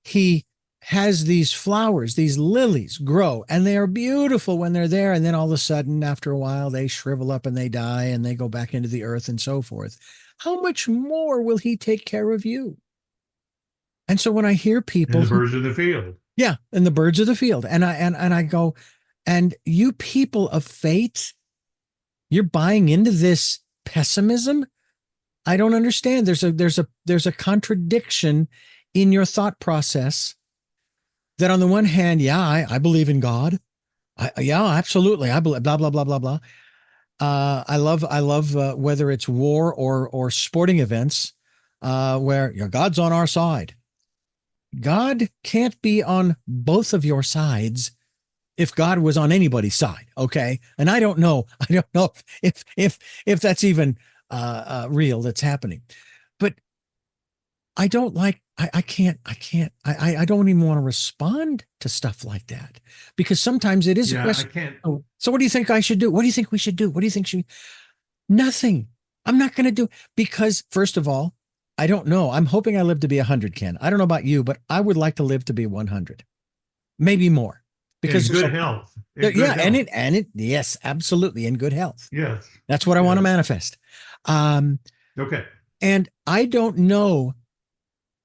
he has these flowers, these lilies grow, and they are beautiful when they're there, and then all of a sudden, after a while, they shrivel up and they die and they go back into the earth and so forth. How much more will he take care of you? And so when I hear people, and the birds of the field, Yeah, and the birds of the field. And I go, and you people of fate, you're buying into this pessimism? I don't understand. There's a contradiction in your thought process that on the one hand, yeah, I believe in God. Yeah, absolutely. I believe blah blah blah blah blah. I love whether it's war or sporting events, where God's on our side. God can't be on both of your sides if God was on anybody's side, okay? And I don't know. I don't know if that's even real. That's happening, but I don't like. I can't. I don't even want to respond to stuff like that because sometimes it is a Yeah, I question. can't. Oh, so what do you think I should do? What do you think we should do? What do you think should? Nothing. I'm not going to do because first of all, I don't know. I'm hoping I live to be 100, Ken. I don't know about you, but I would like to live to be 100, maybe more, because In good health. In good yeah, health. yes, absolutely, in good health. Yes. That's what I want to Yes. manifest. Um, Okay. and I don't know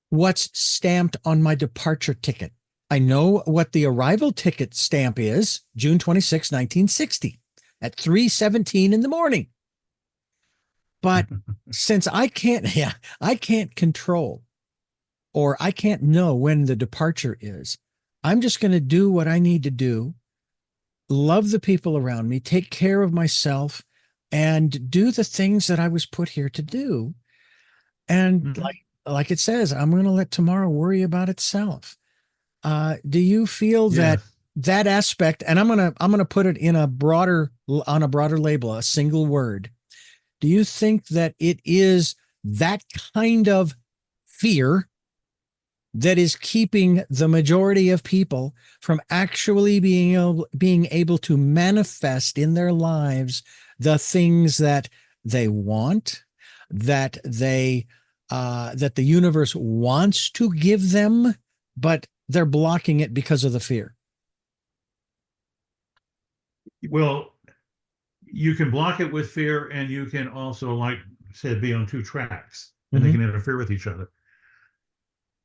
what's stamped on my departure ticket. I know what the arrival ticket stamp is, June 26, 1960, at 3:17 in the morning. But since I can't, yeah, I can't control or I can't know when the departure is, I'm just going to do what I need to do, love the people around me, take care of myself, and do the things that I was put here to do. And Mhm. like it says, I'm going to let tomorrow worry about itself. Do you feel that Yes. that aspect, and I'm gonna put it in a broader on a broader label, a single word. Do you think that it is that kind of fear that is keeping the majority of people from actually being able to manifest in their lives the things that they want, that the universe wants to give them, but they're blocking it because of the fear? Well, you can block it with fear, and you can also, like I said, be on two tracks, and they Mm-hmm. can interfere with each other.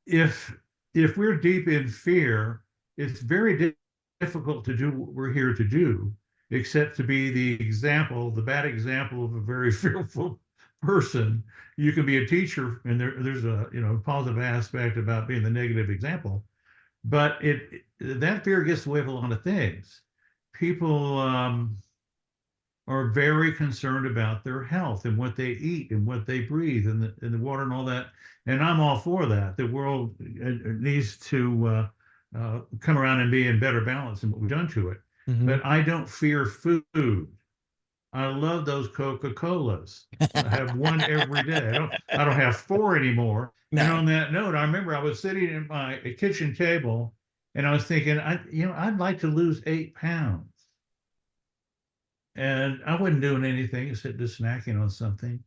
If if we're deep in fear, it's very difficult to do what we're here to do, except to be the bad example of a very fearful person. You can be a teacher, and there's a positive aspect about being the negative example, but that fear gets in the way of a lot of things. People are very concerned about their health and what they eat and what they breathe and the water and all that. And I'm all for that. The world needs to come around and be in better balance than what we've done to it. Mm-hmm. But I don't fear food. I love those Coca-Colas. I have one every day. I don't have four anymore. And No. on that note, I remember I was sitting at my kitchen table and I was thinking, I'd like to lose 8 pounds. And I wasn't doing anything except just snacking on something.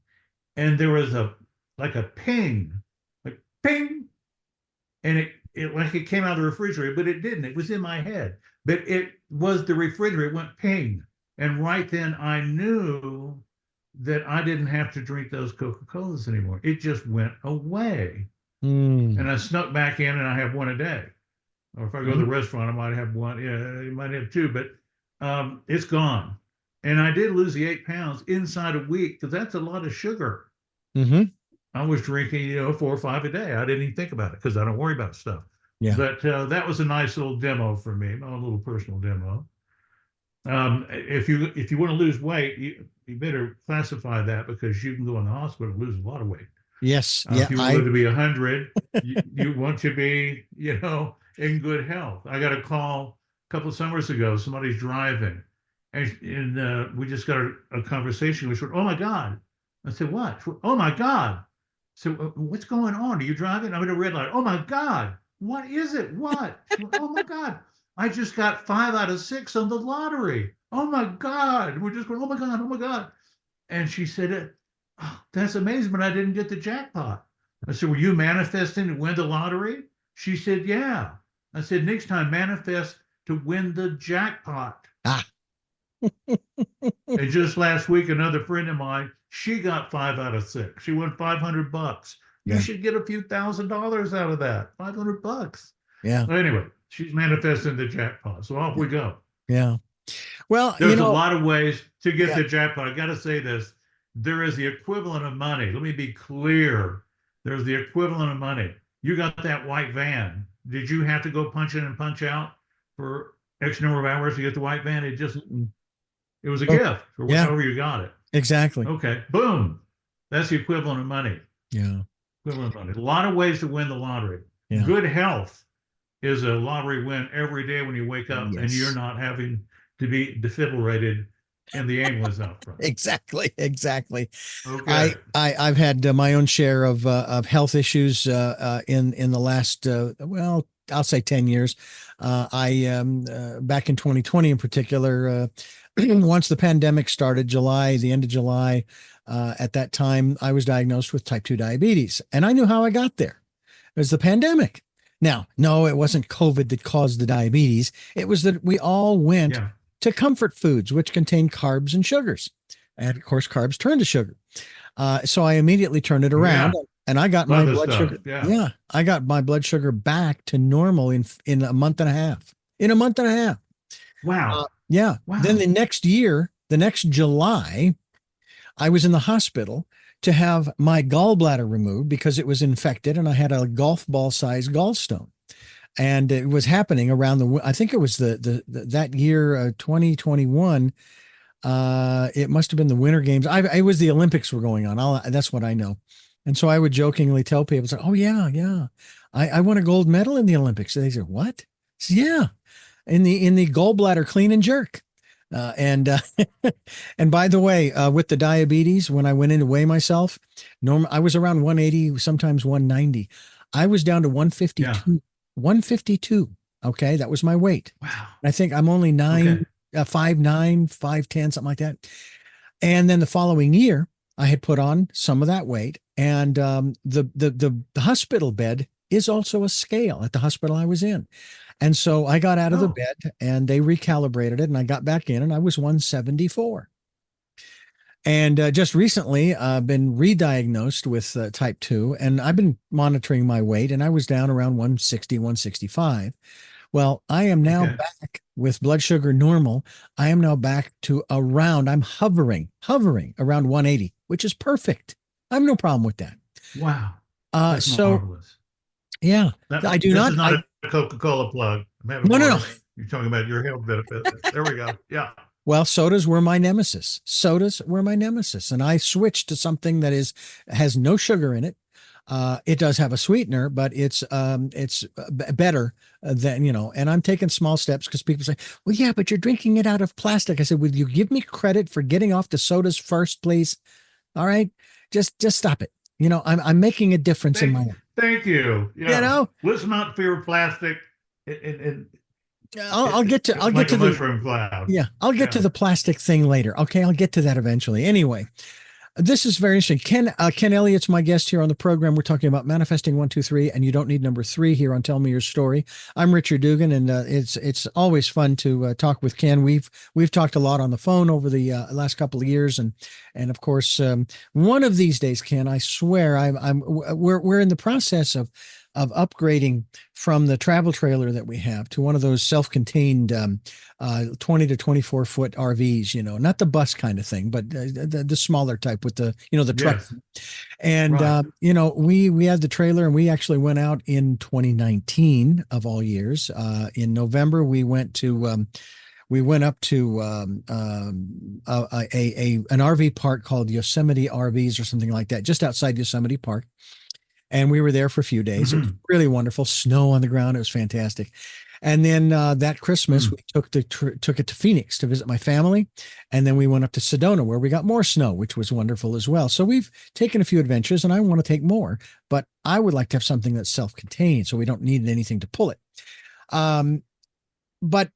And there was a ping, like ping, and it like it came out of the refrigerator, but it didn't. It was in my head, but it was the refrigerator. It went ping, and right then I knew that I didn't have to drink those Coca-Colas anymore. It just went away, and Mm. I snuck back in, and I have one a day. Or if I go to the restaurant, I might have one. Yeah, I might have two, but it's gone. And I did lose the 8 pounds inside a week because that's a lot of sugar. Mm-hmm. I was drinking, 4 or 5 a day. I didn't even think about it because I don't worry about stuff. Yeah. But that was a nice little demo for me, a little personal demo. If you want to lose weight, you better classify that because you can go in the hospital and lose a lot of weight. Yes. If Yeah. you want to live I. to be 100, you want to be, in good health. I got a call a couple of summers ago. Somebody's driving, and we just got a conversation. We said, "Oh my God!" I said, "What?" "Oh my God!" So what's going on? Are you driving? I'm in a red light. Oh my God! What is it? What? She went, "Oh my God! I just got 5 out of 6 on the lottery. Oh my God!" We're just going, "Oh my God! Oh my God!" And she said, "Oh, that's amazing, but I didn't get the jackpot." I said, "Were you manifesting to win the lottery?" She said, "Yeah." I said, "Next time, manifest to win the jackpot." Ah. And just last week, another friend of mine, she got 5 out of 6. She won $500. You Yeah. should get a few $1,000s out of that. $500. Yeah. Anyway, she's manifesting the jackpot. So off we go. Yeah. Well, There's a lot of ways to get yeah, the jackpot. I got to say this. There is the equivalent of money. Let me be clear. There's the equivalent of money. You got that white van. Did you have to go punch in and punch out for X number of hours to get the white van? It was a oh, gift or yeah, however you got it. exactly. Okay. Boom. That's the equivalent of money. Yeah. Equivalent of money. A lot of ways to win the lottery. Yeah. Good health is a lottery win every day when you wake up and you're Yes. not having to be defibrillated in the ambulance out front. Exactly. Exactly. Okay. I've had my own share of health issues in the last well, I'll say 10 years. I back in 2020 in particular, once the pandemic started, the end of July, at that time I was diagnosed with type 2 diabetes, and I knew how I got there. It was the pandemic. Now, no, it wasn't COVID that caused the diabetes. It was that we all went Yeah. to comfort foods, which contain carbs and sugars. And of course, carbs turn to sugar. So I immediately turned it around, Yeah. and I got my Love this blood stuff. sugar. Yeah. Yeah, I got my blood sugar back to normal in a month and a half. In a month and a half. Wow. Yeah. Then Wow. the next year, the next July, I was in the hospital to have my gallbladder removed because it was infected, and I had a golf ball sized gallstone. And it was happening around I think it was that year, 2021. It must have been the Winter Games. It was the Olympics were going on. That's what I know. And so I would jokingly tell people, say, "Oh yeah, yeah, I won a gold medal in the Olympics." And they said, "What?" I said, "Yeah, in the gallbladder clean and jerk." And and by the way, with the diabetes, when I went in to weigh myself, I was around 180, sometimes 190. I was down to Yeah. 152. 152. Okay, that was my weight. Wow. I think I'm only Okay. 5'9", 5'10", something like that. And then the following year, I had put on some of that weight, and the hospital bed is also a scale at the hospital I was in. And so I got out of the Oh, bed, and they recalibrated it, and I got back in, and I was 174. And just recently, I've been re-diagnosed with type 2, and I've been monitoring my weight, and I was down around 160, 165. Well, I am now okay. back with blood sugar normal. I am now back to I'm hovering around 180, which is perfect. I have no problem with that. Wow. Uh, That's so marvelous. yeah, I do This not. is not a Coca-Cola plug. I'm having No, no, more. no. You're talking about your health benefit. There we go. Yeah. Well, sodas were my nemesis. Sodas were my nemesis, and I switched to something that has no sugar in it. It does have a sweetener, but it's better than, and I'm taking small steps because people say, well, yeah, but you're drinking it out of plastic. I said, would you give me credit for getting off the sodas first, please? All right. Just stop it. I'm making a difference in my Thank, life. thank you. You Yeah. know, Let's not fear plastic. And I'll get to, it's I'll get like a to the, mushroom cloud. yeah, I'll get to Yeah. the plastic thing later. Okay. I'll get to that eventually. Anyway, this is very interesting. Ken Elliott's my guest here on the program. We're talking about manifesting 1, 2, 3, and you don't need number 3 here on Tell Me Your Story. I'm Richard Dugan, and it's always fun to talk with Ken. We've talked a lot on the phone over the last couple of years, and of course, one of these days, Ken, I swear, we're in the process of upgrading from the travel trailer that we have to one of those self-contained 20 to 24 foot RVs, not the bus kind of thing, but the smaller type with the truck. Yes. And, Right. we had the trailer, and we actually went out in 2019 of all years. In November, we went up to an RV park called Yosemite RVs or something like that, just outside Yosemite Park. And we were there for a few days. It was Mm-hmm. really wonderful. Snow on the ground. It was fantastic. And then that Christmas, Mm. we took it to Phoenix to visit my family, and then we went up to Sedona where we got more snow, which was wonderful as well. So we've taken a few adventures, and I want to take more, but I would like to have something that's self-contained, so we don't need anything to pull it. But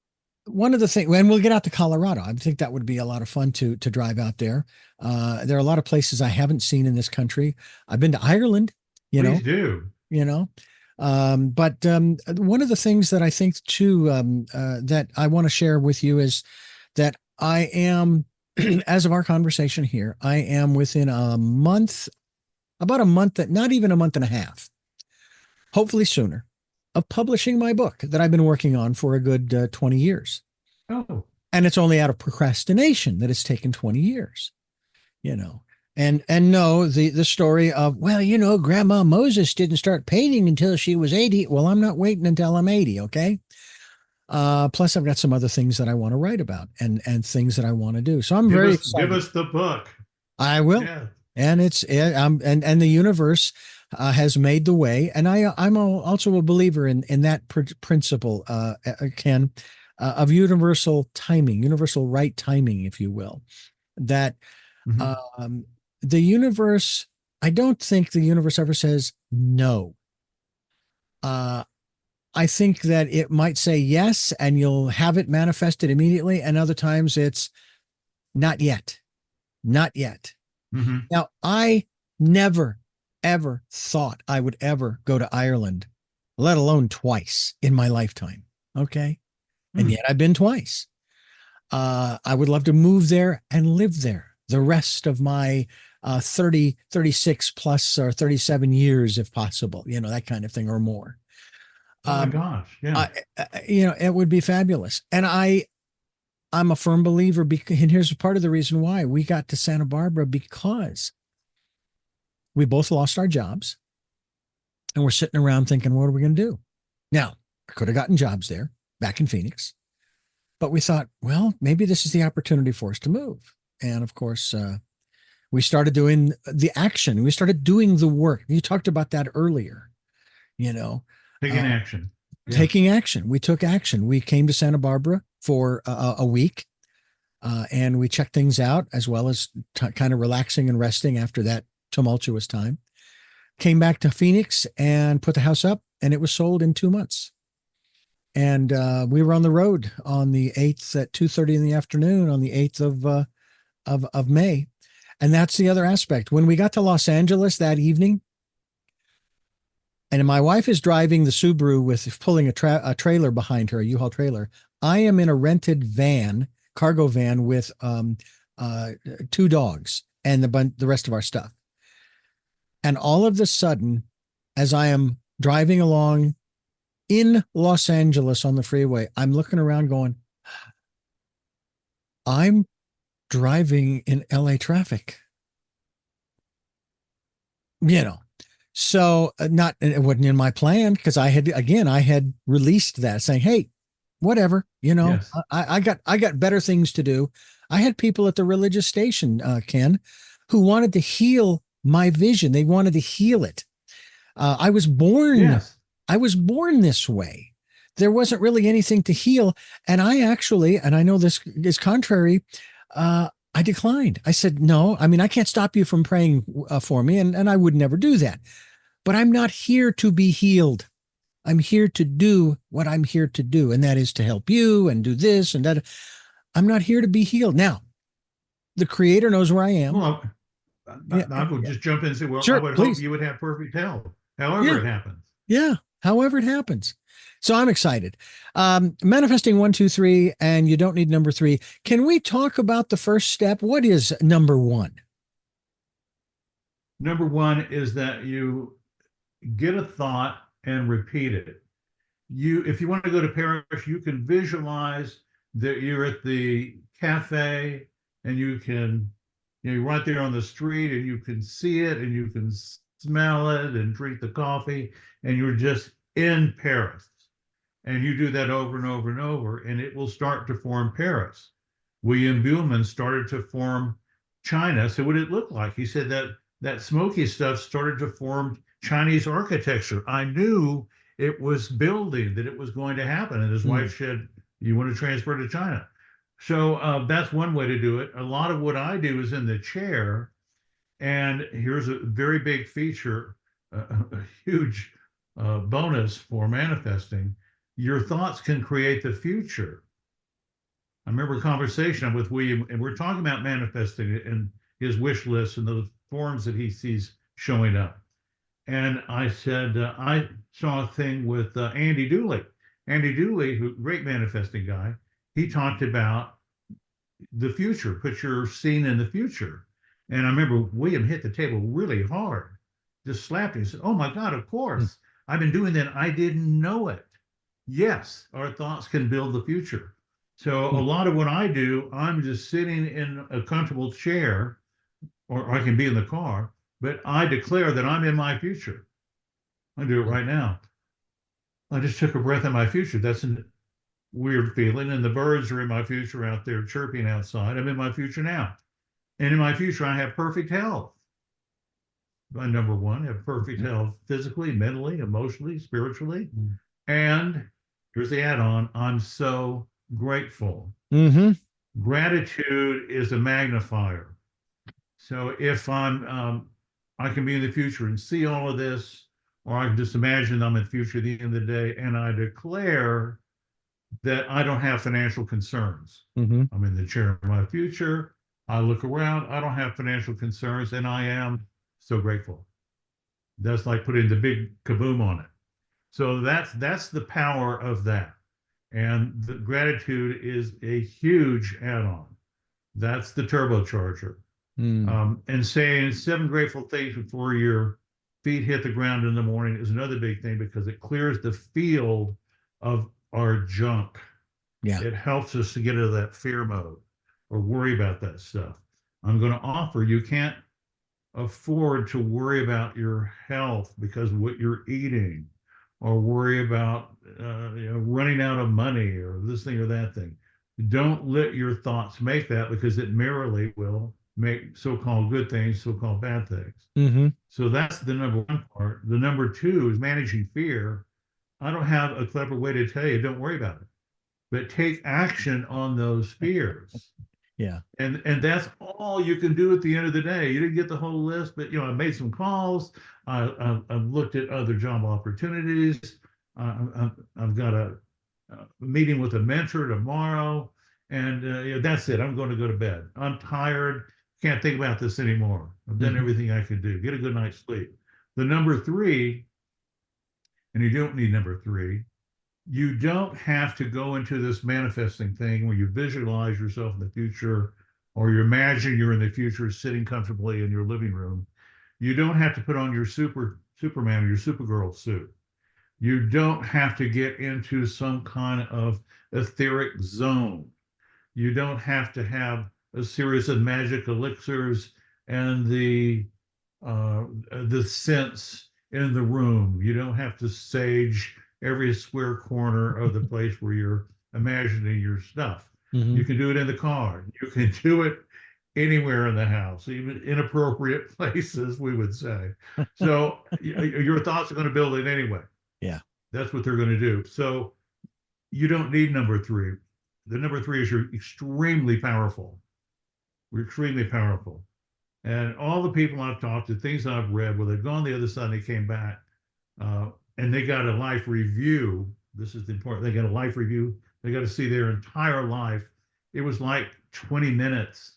one of the things, and we'll get out to Colorado. I think that would be a lot of fun to drive out there. There are a lot of places I haven't seen in this country. I've been to Ireland, you know, Please do. you know. But one of the things that I think too that I want to share with you is that I am, as of our conversation here, I am within a month, about a month, not even a month and a half, hopefully sooner, of publishing my book that I've been working on for a good 20 years. Oh, And it's only out of procrastination that it's taken 20 years, you know. And no, the story of, well, Grandma Moses didn't start painting until she was 80. Well, I'm not waiting until I'm 80, okay? Plus I've got some other things that I want to write about and things that I want to do. So I'm very give excited. us the book. I will. Yeah. And and the universe has made the way. And I'm also a believer in that principle, Ken, of universal timing, universal right timing, if you will. That Mhm. the universe, I don't think the universe ever says no. I think that it might say yes, and you'll have it manifested immediately. And other times it's not yet, not yet. Mhm. Now, I never, ever thought I would ever go to Ireland, let alone twice in my lifetime. Okay. And Mm. yet I've been twice. I would love to move there and live there the rest of my 30, 36 plus or 37 years, if possible, that kind of thing or more. Oh my Um, gosh. Yeah. it would be fabulous. And I'm a firm believer, and here's part of the reason why we got to Santa Barbara, because we both lost our jobs and we're sitting around thinking, what are we going to do? Now, I could have gotten jobs there back in Phoenix, but we thought, well, maybe this is the opportunity for us to move. And of course, we started doing the action. We started doing the work. You talked about that earlier, you know, Taking uh, action. Yeah. taking action. We took action. We came to Santa Barbara for a week, and we checked things out, as well as kind of relaxing and resting after that tumultuous time. Came back to Phoenix and put the house up, and it was sold in 2 months. And we were on the road on the 8th at 2:30 in the afternoon on the 8th of May. And that's the other aspect. When we got to Los Angeles that evening, and my wife is driving the Subaru with pulling a trailer behind her, a U-Haul trailer. I am in a rented van, cargo van with 2 dogs and the rest of our stuff. And all of a sudden, as I am driving along in Los Angeles on the freeway, I'm looking around going, I'm driving in LA traffic. So not, it wasn't in my plan, because I had released that saying, hey, whatever, Yes. I got better things to do. I had people at the religious station, Ken, who wanted to heal my vision. They wanted to heal it. I was born Yes. this way. There wasn't really anything to heal. And I actually, and I know this is contrary, I declined. I said, no, I mean, I can't stop you from praying for me. And I would never do that. But I'm not here to be healed. I'm here to do what I'm here to do. And that is to help you and do this and that. I'm not here to be healed. Now, the creator knows where I am. Well, Yeah. I would just jump in and say, well, I Sure, would hope please. you would have perfect health, however Yeah. it happens. Yeah. However it happens. So I'm excited. Manifesting 1, 2, 3, and you don't need number 3. Can we talk about the first step? What is number 1? Number one is that you get a thought and repeat it. If you want to go to Paris, you can visualize that you're at the cafe, and you're right there on the street, and you can see it and you can smell it and drink the coffee, and you're just in Paris. And you do that over and over and over, and it will start to form Paris. William Buhlman started to form China. So what did it look like? He said that smoky stuff started to form Chinese architecture. I knew it was building, that it was going to happen. And his wife said, you want to transfer to China? So that's one way to do it. A lot of what I do is in the chair. And here's a very big feature, a huge bonus for manifesting. Your thoughts can create the future. I remember a conversation with William, and we're talking about manifesting it and his wish list and the forms that he sees showing up. And I said, I saw a thing with Andy Dooley. Andy Dooley, who great manifesting guy, he talked about the future, put your scene in the future. And I remember William hit the table really hard, just slapped him. He said, oh my God, of course. I've been doing that. I didn't know it. Yes, our thoughts can build the future. So a lot of what I do, I'm just sitting in a comfortable chair, or I can be in the car, but I declare that I'm in my future. I do it right now. I just took a breath in my future. That's a weird feeling. And the birds are in my future out there chirping outside. I'm in my future now. And in my future, I have perfect health. My number one, have perfect health physically, mentally, emotionally, spiritually. And here's the add-on, I'm so grateful. Mm-hmm. Gratitude is a magnifier. So if I can be in the future and see all of this, or I can just imagine I'm in the future at the end of the day, and I declare that I don't have financial concerns. Mm-hmm. I'm in the chair of my future. I look around, I don't have financial concerns, and I am so grateful. That's like putting the big kaboom on it. So that's the power of that. And the gratitude is a huge add-on. That's the turbocharger. And saying 7 grateful things before your feet hit the ground in the morning is another big thing, because it clears the field of our junk. Yeah. It helps us to get out of that fear mode or worry about that stuff. I'm going to offer, you can't afford to worry about your health because of what you're eating, or worry about running out of money or this thing or that thing. Don't let your thoughts make that, because it merely will make so-called good things so-called bad things. Mm-hmm. So that's the number one part. The number two is managing fear. I don't have a clever way to tell you, don't worry about it, but take action on those fears. Yeah. And that's all you can do at the end of the day. You didn't get the whole list, but I made some calls. I've looked at other job opportunities. I've got a meeting with a mentor tomorrow, and that's it. I'm going to go to bed. I'm tired. Can't think about this anymore. I've done everything I could do. Get a good night's sleep. The number three, and you don't need number three, you don't have to go into this manifesting thing where you visualize yourself in the future, or you imagine you're in the future sitting comfortably in your living room. You don't have to put on your Superman or your Supergirl suit. You don't have to get into some kind of etheric zone. You don't have to have a series of magic elixirs and the scents in the room. You don't have to sage every square corner of the place where you're imagining your stuff. Mm-hmm. You can do it in the car. You can do it anywhere in the house, even inappropriate places, we would say. So your thoughts are going to build it anyway. Yeah. That's what they're going to do. So you don't need number three. The number three is you're extremely powerful. We're extremely powerful. And all the people I've talked to, things I've read, where they've gone the other side and they came back, and they got a life review. This is the important. They got a life review. They got to see their entire life. It was like 20 minutes.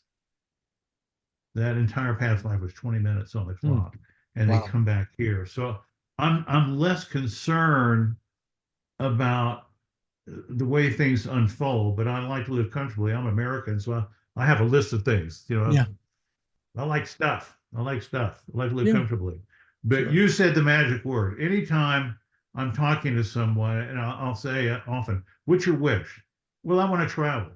That entire past life was 20 minutes on the clock, and Wow. they come back here. So I'm less concerned about the way things unfold, but I like to live comfortably. I'm American, so I have a list of things. Yeah. I like stuff. I like stuff. I like to live Yeah. comfortably. But Sure. you said the magic word. Anytime I'm talking to someone, and I'll say often, "What's your wish?" Well, I want to travel.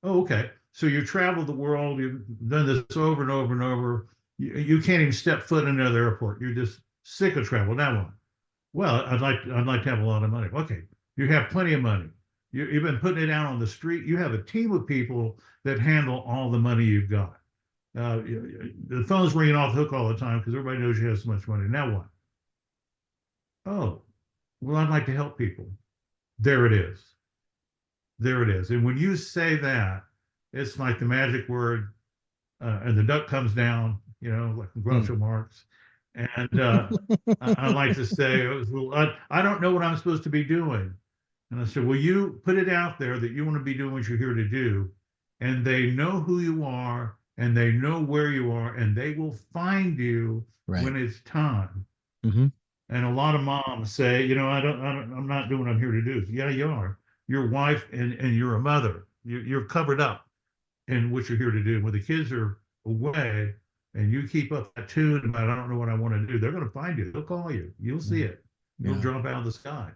Oh, okay. So you traveled the world. You've done this over and over and over. You can't even step foot in another airport. You're just sick of travel. Now what? Well, I'd like to have a lot of money. Okay, you have plenty of money. You've been putting it out on the street. You have a team of people that handle all the money you've got. The phone's ringing off the hook all the time because everybody knows you have so much money. Now what? Oh, well, I'd like to help people. There it is. There it is. And when you say that, it's like the magic word, and the duck comes down, like Groucho Marx. And I like to say, well, I don't know what I'm supposed to be doing. And I said, well, you put it out there that you want to be doing what you're here to do. And they know who you are, and they know where you are, and they will find you when it's time. Mm-hmm. And a lot of moms say, I'm not doing what I'm here to do. Yeah, you are. Your wife and you're a mother. You're covered up in what you're here to do. When the kids are away and you keep up that tune about, I don't know what I want to do, they're going to find you. They'll call you. You'll see it. It'll Yeah. drop out of the sky.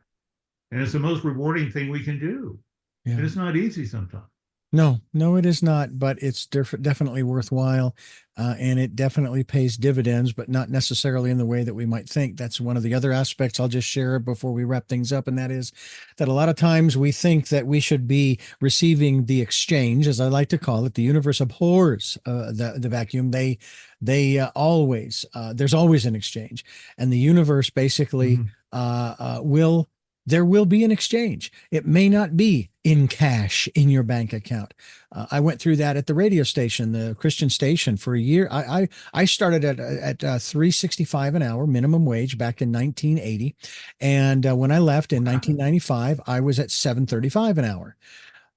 And it's the most rewarding thing we can do. Yeah. And it's not easy sometimes. No, no, it is not, but it's definitely worthwhile, and it definitely pays dividends, but not necessarily in the way that we might think. That's one of the other aspects I'll just share before we wrap things up, and that is that a lot of times we think that we should be receiving the exchange, as I like to call it. The universe abhors the vacuum. They always there's always an exchange, and the universe basically Mhm. will there will be an exchange. It may not be in cash in your bank account. I went through that at the radio station, the Christian station, for a year. I started at 365 an hour minimum wage back in 1980, and when I left in Wow. 1995, I was at 735 an hour.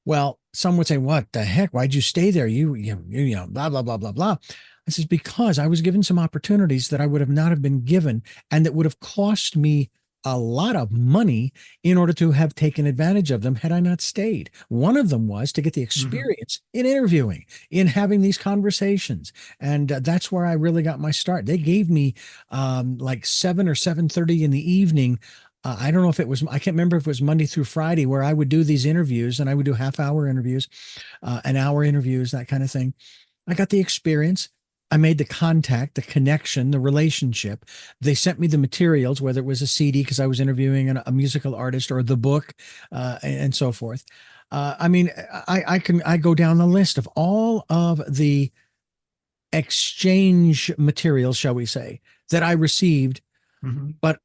Well, some would say, "What the heck? Why'd you stay there? You know, blah blah blah blah blah." I says, "Because I was given some opportunities that I would have not have been given, and that would have cost me a lot of money in order to have taken advantage of them had I not stayed." One of them was to get the Mhm. experience in interviewing, in having these conversations, and that's where I really got my start. They gave me like 7 or 7:30 in the evening. I don't know if it was, I can't remember if it was Monday through Friday, where I would do these interviews, and I would do half-hour interviews, an hour interviews, that kind of thing. I got the experience. I made the contact, the connection, the relationship. They sent me the materials, whether it was a CD because I was interviewing a musical artist, or the book, and so forth. I mean, I go down the list of all of the exchange materials, shall we say, that I received, Mhm. but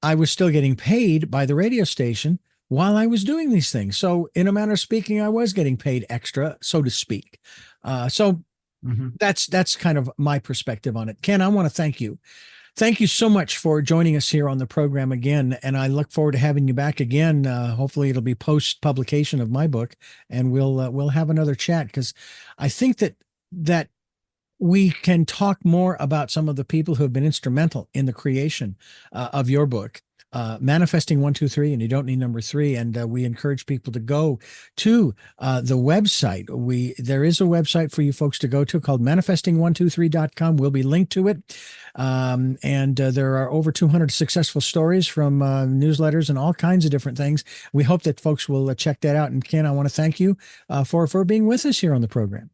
I was still getting paid by the radio station while I was doing these things. So, in a manner of speaking, I was getting paid extra, so to speak. So Mhm. that's kind of my perspective on it. Ken, I want to thank you. Thank you so much for joining us here on the program again, and I look forward to having you back again. Hopefully, it'll be post publication of my book, and we'll have another chat, because I think that we can talk more about some of the people who have been instrumental in the creation of your book, Manifesting 123, and you don't need number three. And we encourage people to go to the website. There is a website for you folks to go to called manifesting123.com. We'll be linked to it. And there are over 200 successful stories from newsletters and all kinds of different things. We hope that folks will check that out. And Ken, I want to thank you for being with us here on the program.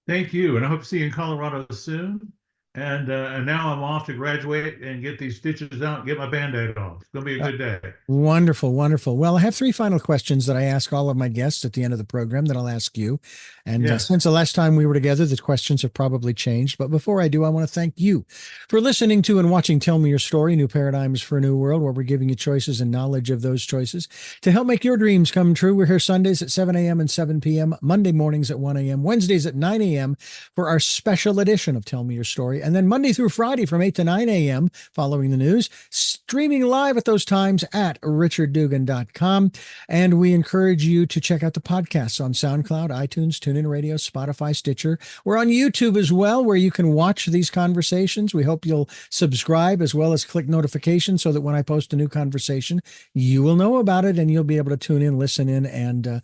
Thank you. And I hope to see you in Colorado soon. And now I'm off to graduate and get these stitches out and get my Band-Aid off. It's going to be a Uh, good day. Wonderful, wonderful. Well, I have three final questions that I ask all of my guests at the end of the program that I'll ask you. And since Yes. the last time we were together, the questions have probably changed. But before I do, I want to thank you for listening to and watching Tell Me Your Story, New Paradigms for a New World, where we're giving you choices and knowledge of those choices to help make your dreams come true. We're here Sundays at 7 a.m. and 7 p.m., Monday mornings at 1 a.m., Wednesdays at 9 a.m. for our special edition of Tell Me Your Story. And then Monday through Friday from 8 to 9 a.m. following the news, streaming live at those times at richarddugan.com. And we encourage you to check out the podcasts on SoundCloud, iTunes, TuneIn Radio, Spotify, Stitcher. We're on YouTube as well, where you can watch these conversations. We hope you'll subscribe as well as click notifications so that when I post a new conversation, you will know about it and you'll be able to tune in, listen in, and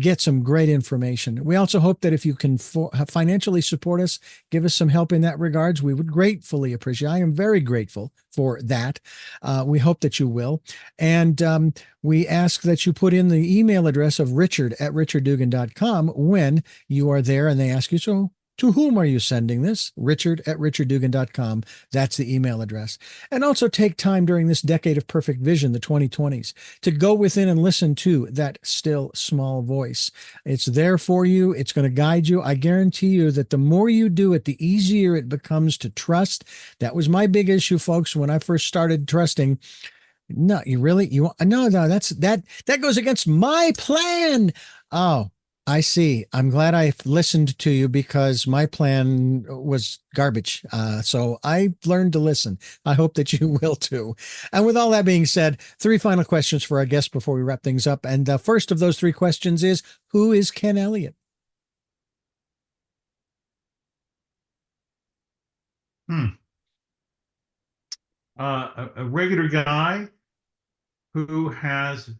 get some great information. We also hope that if you can financially support us, give us some help in that regards, we would gratefully appreciate. I am very grateful for that. We hope that you will. And we ask that you put in the email address of richard@richarddugan.com when you are there and they ask you, so to whom are you sending this? richard@richarddugan.com. That's the email address. And also take time during this decade of perfect vision, the 2020s, to go within and listen to that still small voice. It's there for you. It's going to guide you. I guarantee you that the more you do it, the easier it becomes to trust. That was my big issue, folks, when I first started trusting. No, you really, you no, no, that goes against my plan. Oh, I see. I'm glad I listened to you, because my plan was garbage. So I learned to listen. I hope that you will too. And with all that being said, three final questions for our guests before we wrap things up. And the first of those three questions is, who is Ken Elliot? Hmm. A regular guy who has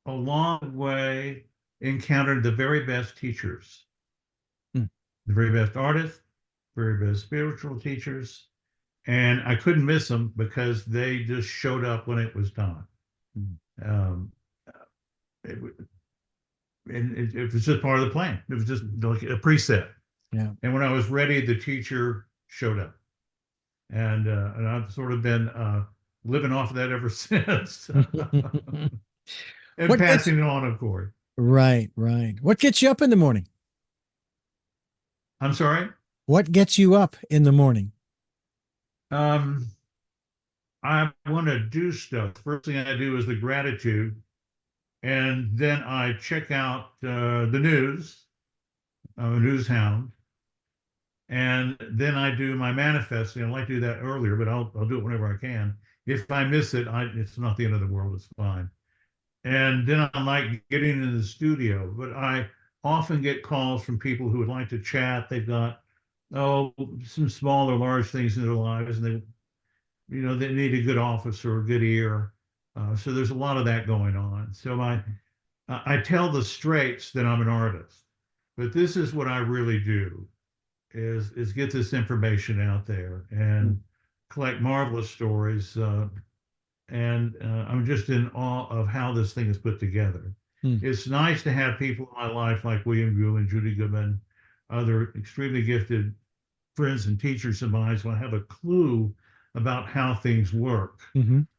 along the way encountered the very best teachers, Hmm. the very best artists, very best spiritual teachers, and I couldn't miss them because they just showed up when it was time. Um, it, it was just part of the plan. It was just like a preset. Yeah. And when I was ready, the teacher showed up, and I've sort of been living off of that ever since, and What gets passing it on, of course. right, right. What gets you up in the morning? I'm sorry. What gets you up in the morning? Um, I want to do stuff. First thing I do is the gratitude, and then I check out the news. I'm a news hound, and then I do my manifesting. I like to do that earlier, but I'll do it whenever I can. If I miss it, it's not the end of the world. It's fine. And then I like getting in the studio, but I often get calls from people who would like to chat. They've got some small or large things in their lives, and they need a good office or a good ear. So there's a lot of that going on. So I tell the straights that I'm an artist, but this is what I really do is get this information out there and collect marvelous stories. And I'm just in awe of how this thing is put together. It's nice to have people in my life like William Gould and Judy Goodman, other extremely gifted friends and teachers of mine, so I have a clue about how things work.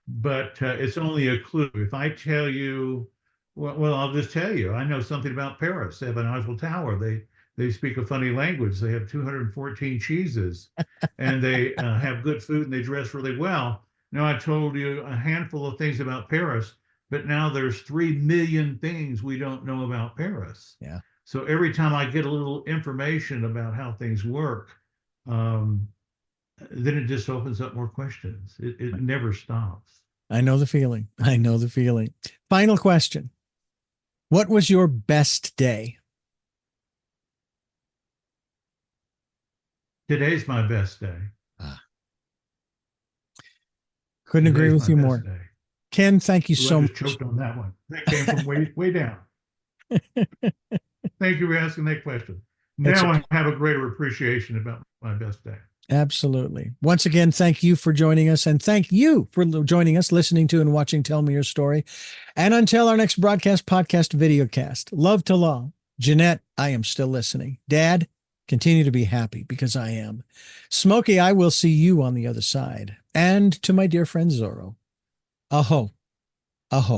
But it's only a clue. If I tell you, well, I'll just tell you. I know something about Paris. They have an Eiffel Tower. They speak a funny language. They have 214 cheeses, and they have good food, and they dress really well. Now, I told you a handful of things about Paris, but now there's 3 million things we don't know about Paris. Yeah. So every time I get a little information about how things work, then it just opens up more questions. It never stops. I know the feeling. I know the feeling. Final question. What was your best day? Today's my best day. Couldn't agree with you more. Day. Ken, thank you so much. I just choked on that one. That came from way down. Thank you for asking that question. Now I have a greater appreciation about my best day. Absolutely. Once again, thank you for joining us, and thank you for joining us, listening to and watching Tell Me Your Story. And until our next broadcast, podcast, videocast, love to law. Jeanette, I am still listening. Dad, continue to be happy, because I am. Smokey, I will see you on the other side. And to my dear friend Zorro, aho, aho.